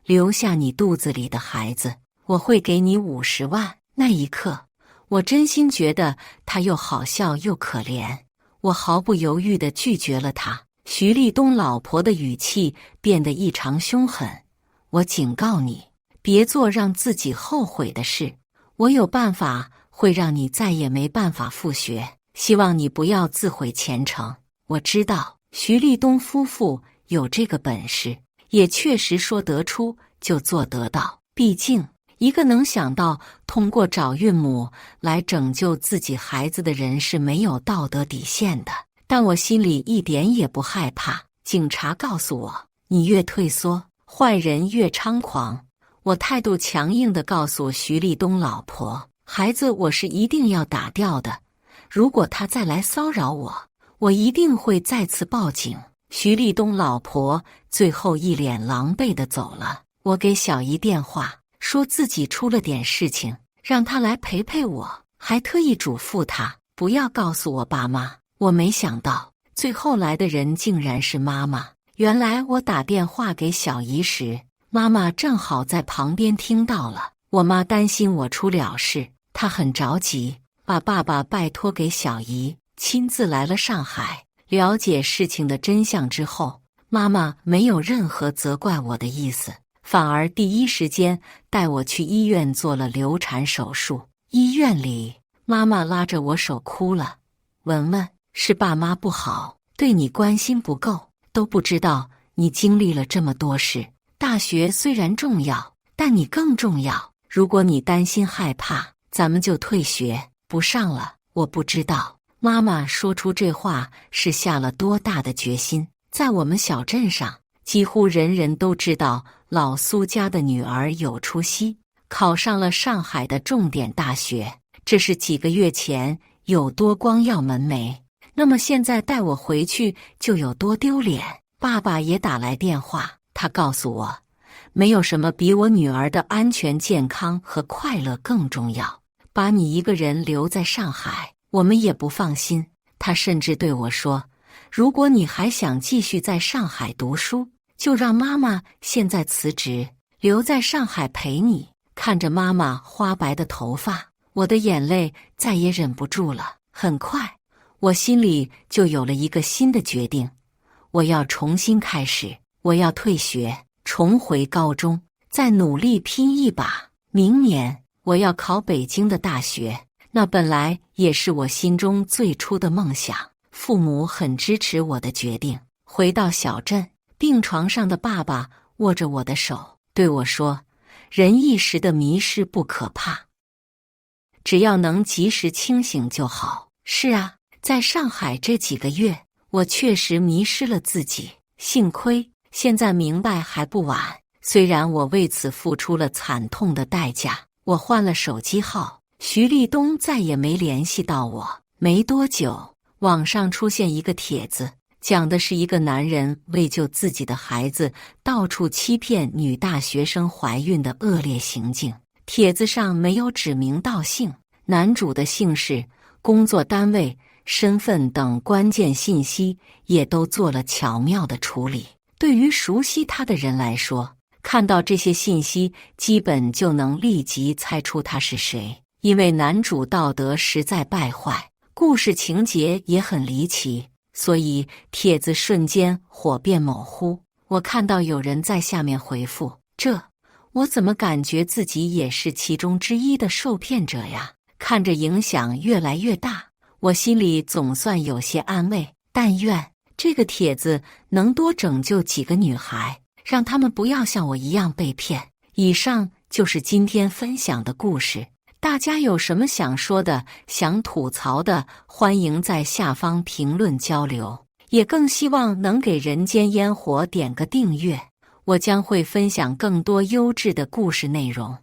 留下你肚子里的孩子。我会给你50万。”那一刻，我真心觉得他又好笑又可怜。我毫不犹豫地拒绝了他。徐立东老婆的语气变得异常凶狠：“我警告你，别做让自己后悔的事。我有办法会让你再也没办法复学，希望你不要自毁前程。”我知道徐立东夫妇有这个本事，也确实说得出就做得到。毕竟一个能想到通过找孕母来拯救自己孩子的人是没有道德底线的。但我心里一点也不害怕。警察告诉我，你越退缩，坏人越猖狂。我态度强硬地告诉徐立东老婆，孩子我是一定要打掉的，如果他再来骚扰我，我一定会再次报警。徐立东老婆最后一脸狼狈地走了。我给小姨电话，说自己出了点事情，让他来陪陪我，还特意嘱咐他不要告诉我爸妈。我没想到最后来的人竟然是妈妈。原来我打电话给小姨时，妈妈正好在旁边听到了。我妈担心我出了事，她很着急，把爸爸拜托给小姨，亲自来了上海。了解事情的真相之后，妈妈没有任何责怪我的意思，反而第一时间带我去医院做了流产手术。医院里，妈妈拉着我手哭了，文文，是爸妈不好，对你关心不够，都不知道你经历了这么多事。大学虽然重要，但你更重要。如果你担心害怕，咱们就退学，不上了。我不知道妈妈说出这话是下了多大的决心。在我们小镇上，几乎人人都知道老苏家的女儿有出息，考上了上海的重点大学。这是几个月前有多光耀门楣，那么现在带我回去就有多丢脸。爸爸也打来电话，他告诉我，没有什么比我女儿的安全健康和快乐更重要。把你一个人留在上海，我们也不放心。他甚至对我说，如果你还想继续在上海读书，就让妈妈现在辞职，留在上海陪你。看着妈妈花白的头发，我的眼泪再也忍不住了。很快，我心里就有了一个新的决定，我要重新开始，我要退学，重回高中，再努力拼一把。明年我要考北京的大学，那本来也是我心中最初的梦想。父母很支持我的决定。回到小镇，病床上的爸爸握着我的手，对我说，人一时的迷失不可怕，只要能及时清醒就好。是啊，在上海这几个月，我确实迷失了自己，幸亏现在明白还不晚。虽然我为此付出了惨痛的代价，我换了手机号，徐立东再也没联系到我。没多久，网上出现一个帖子，讲的是一个男人为救自己的孩子，到处欺骗女大学生怀孕的恶劣行径。帖子上没有指名道姓，男主的姓氏、工作单位、身份等关键信息也都做了巧妙的处理。对于熟悉他的人来说，看到这些信息基本就能立即猜出他是谁。因为男主道德实在败坏，故事情节也很离奇，所以帖子瞬间火遍某乎。我看到有人在下面回复，我怎么感觉自己也是其中之一的受骗者呀？看着影响越来越大，我心里总算有些安慰。但愿这个帖子能多拯救几个女孩，让她们不要像我一样被骗。以上就是今天分享的故事。大家有什么想说的、想吐槽的，欢迎在下方评论交流。也更希望能给人间烟火点个订阅，我将会分享更多优质的故事内容。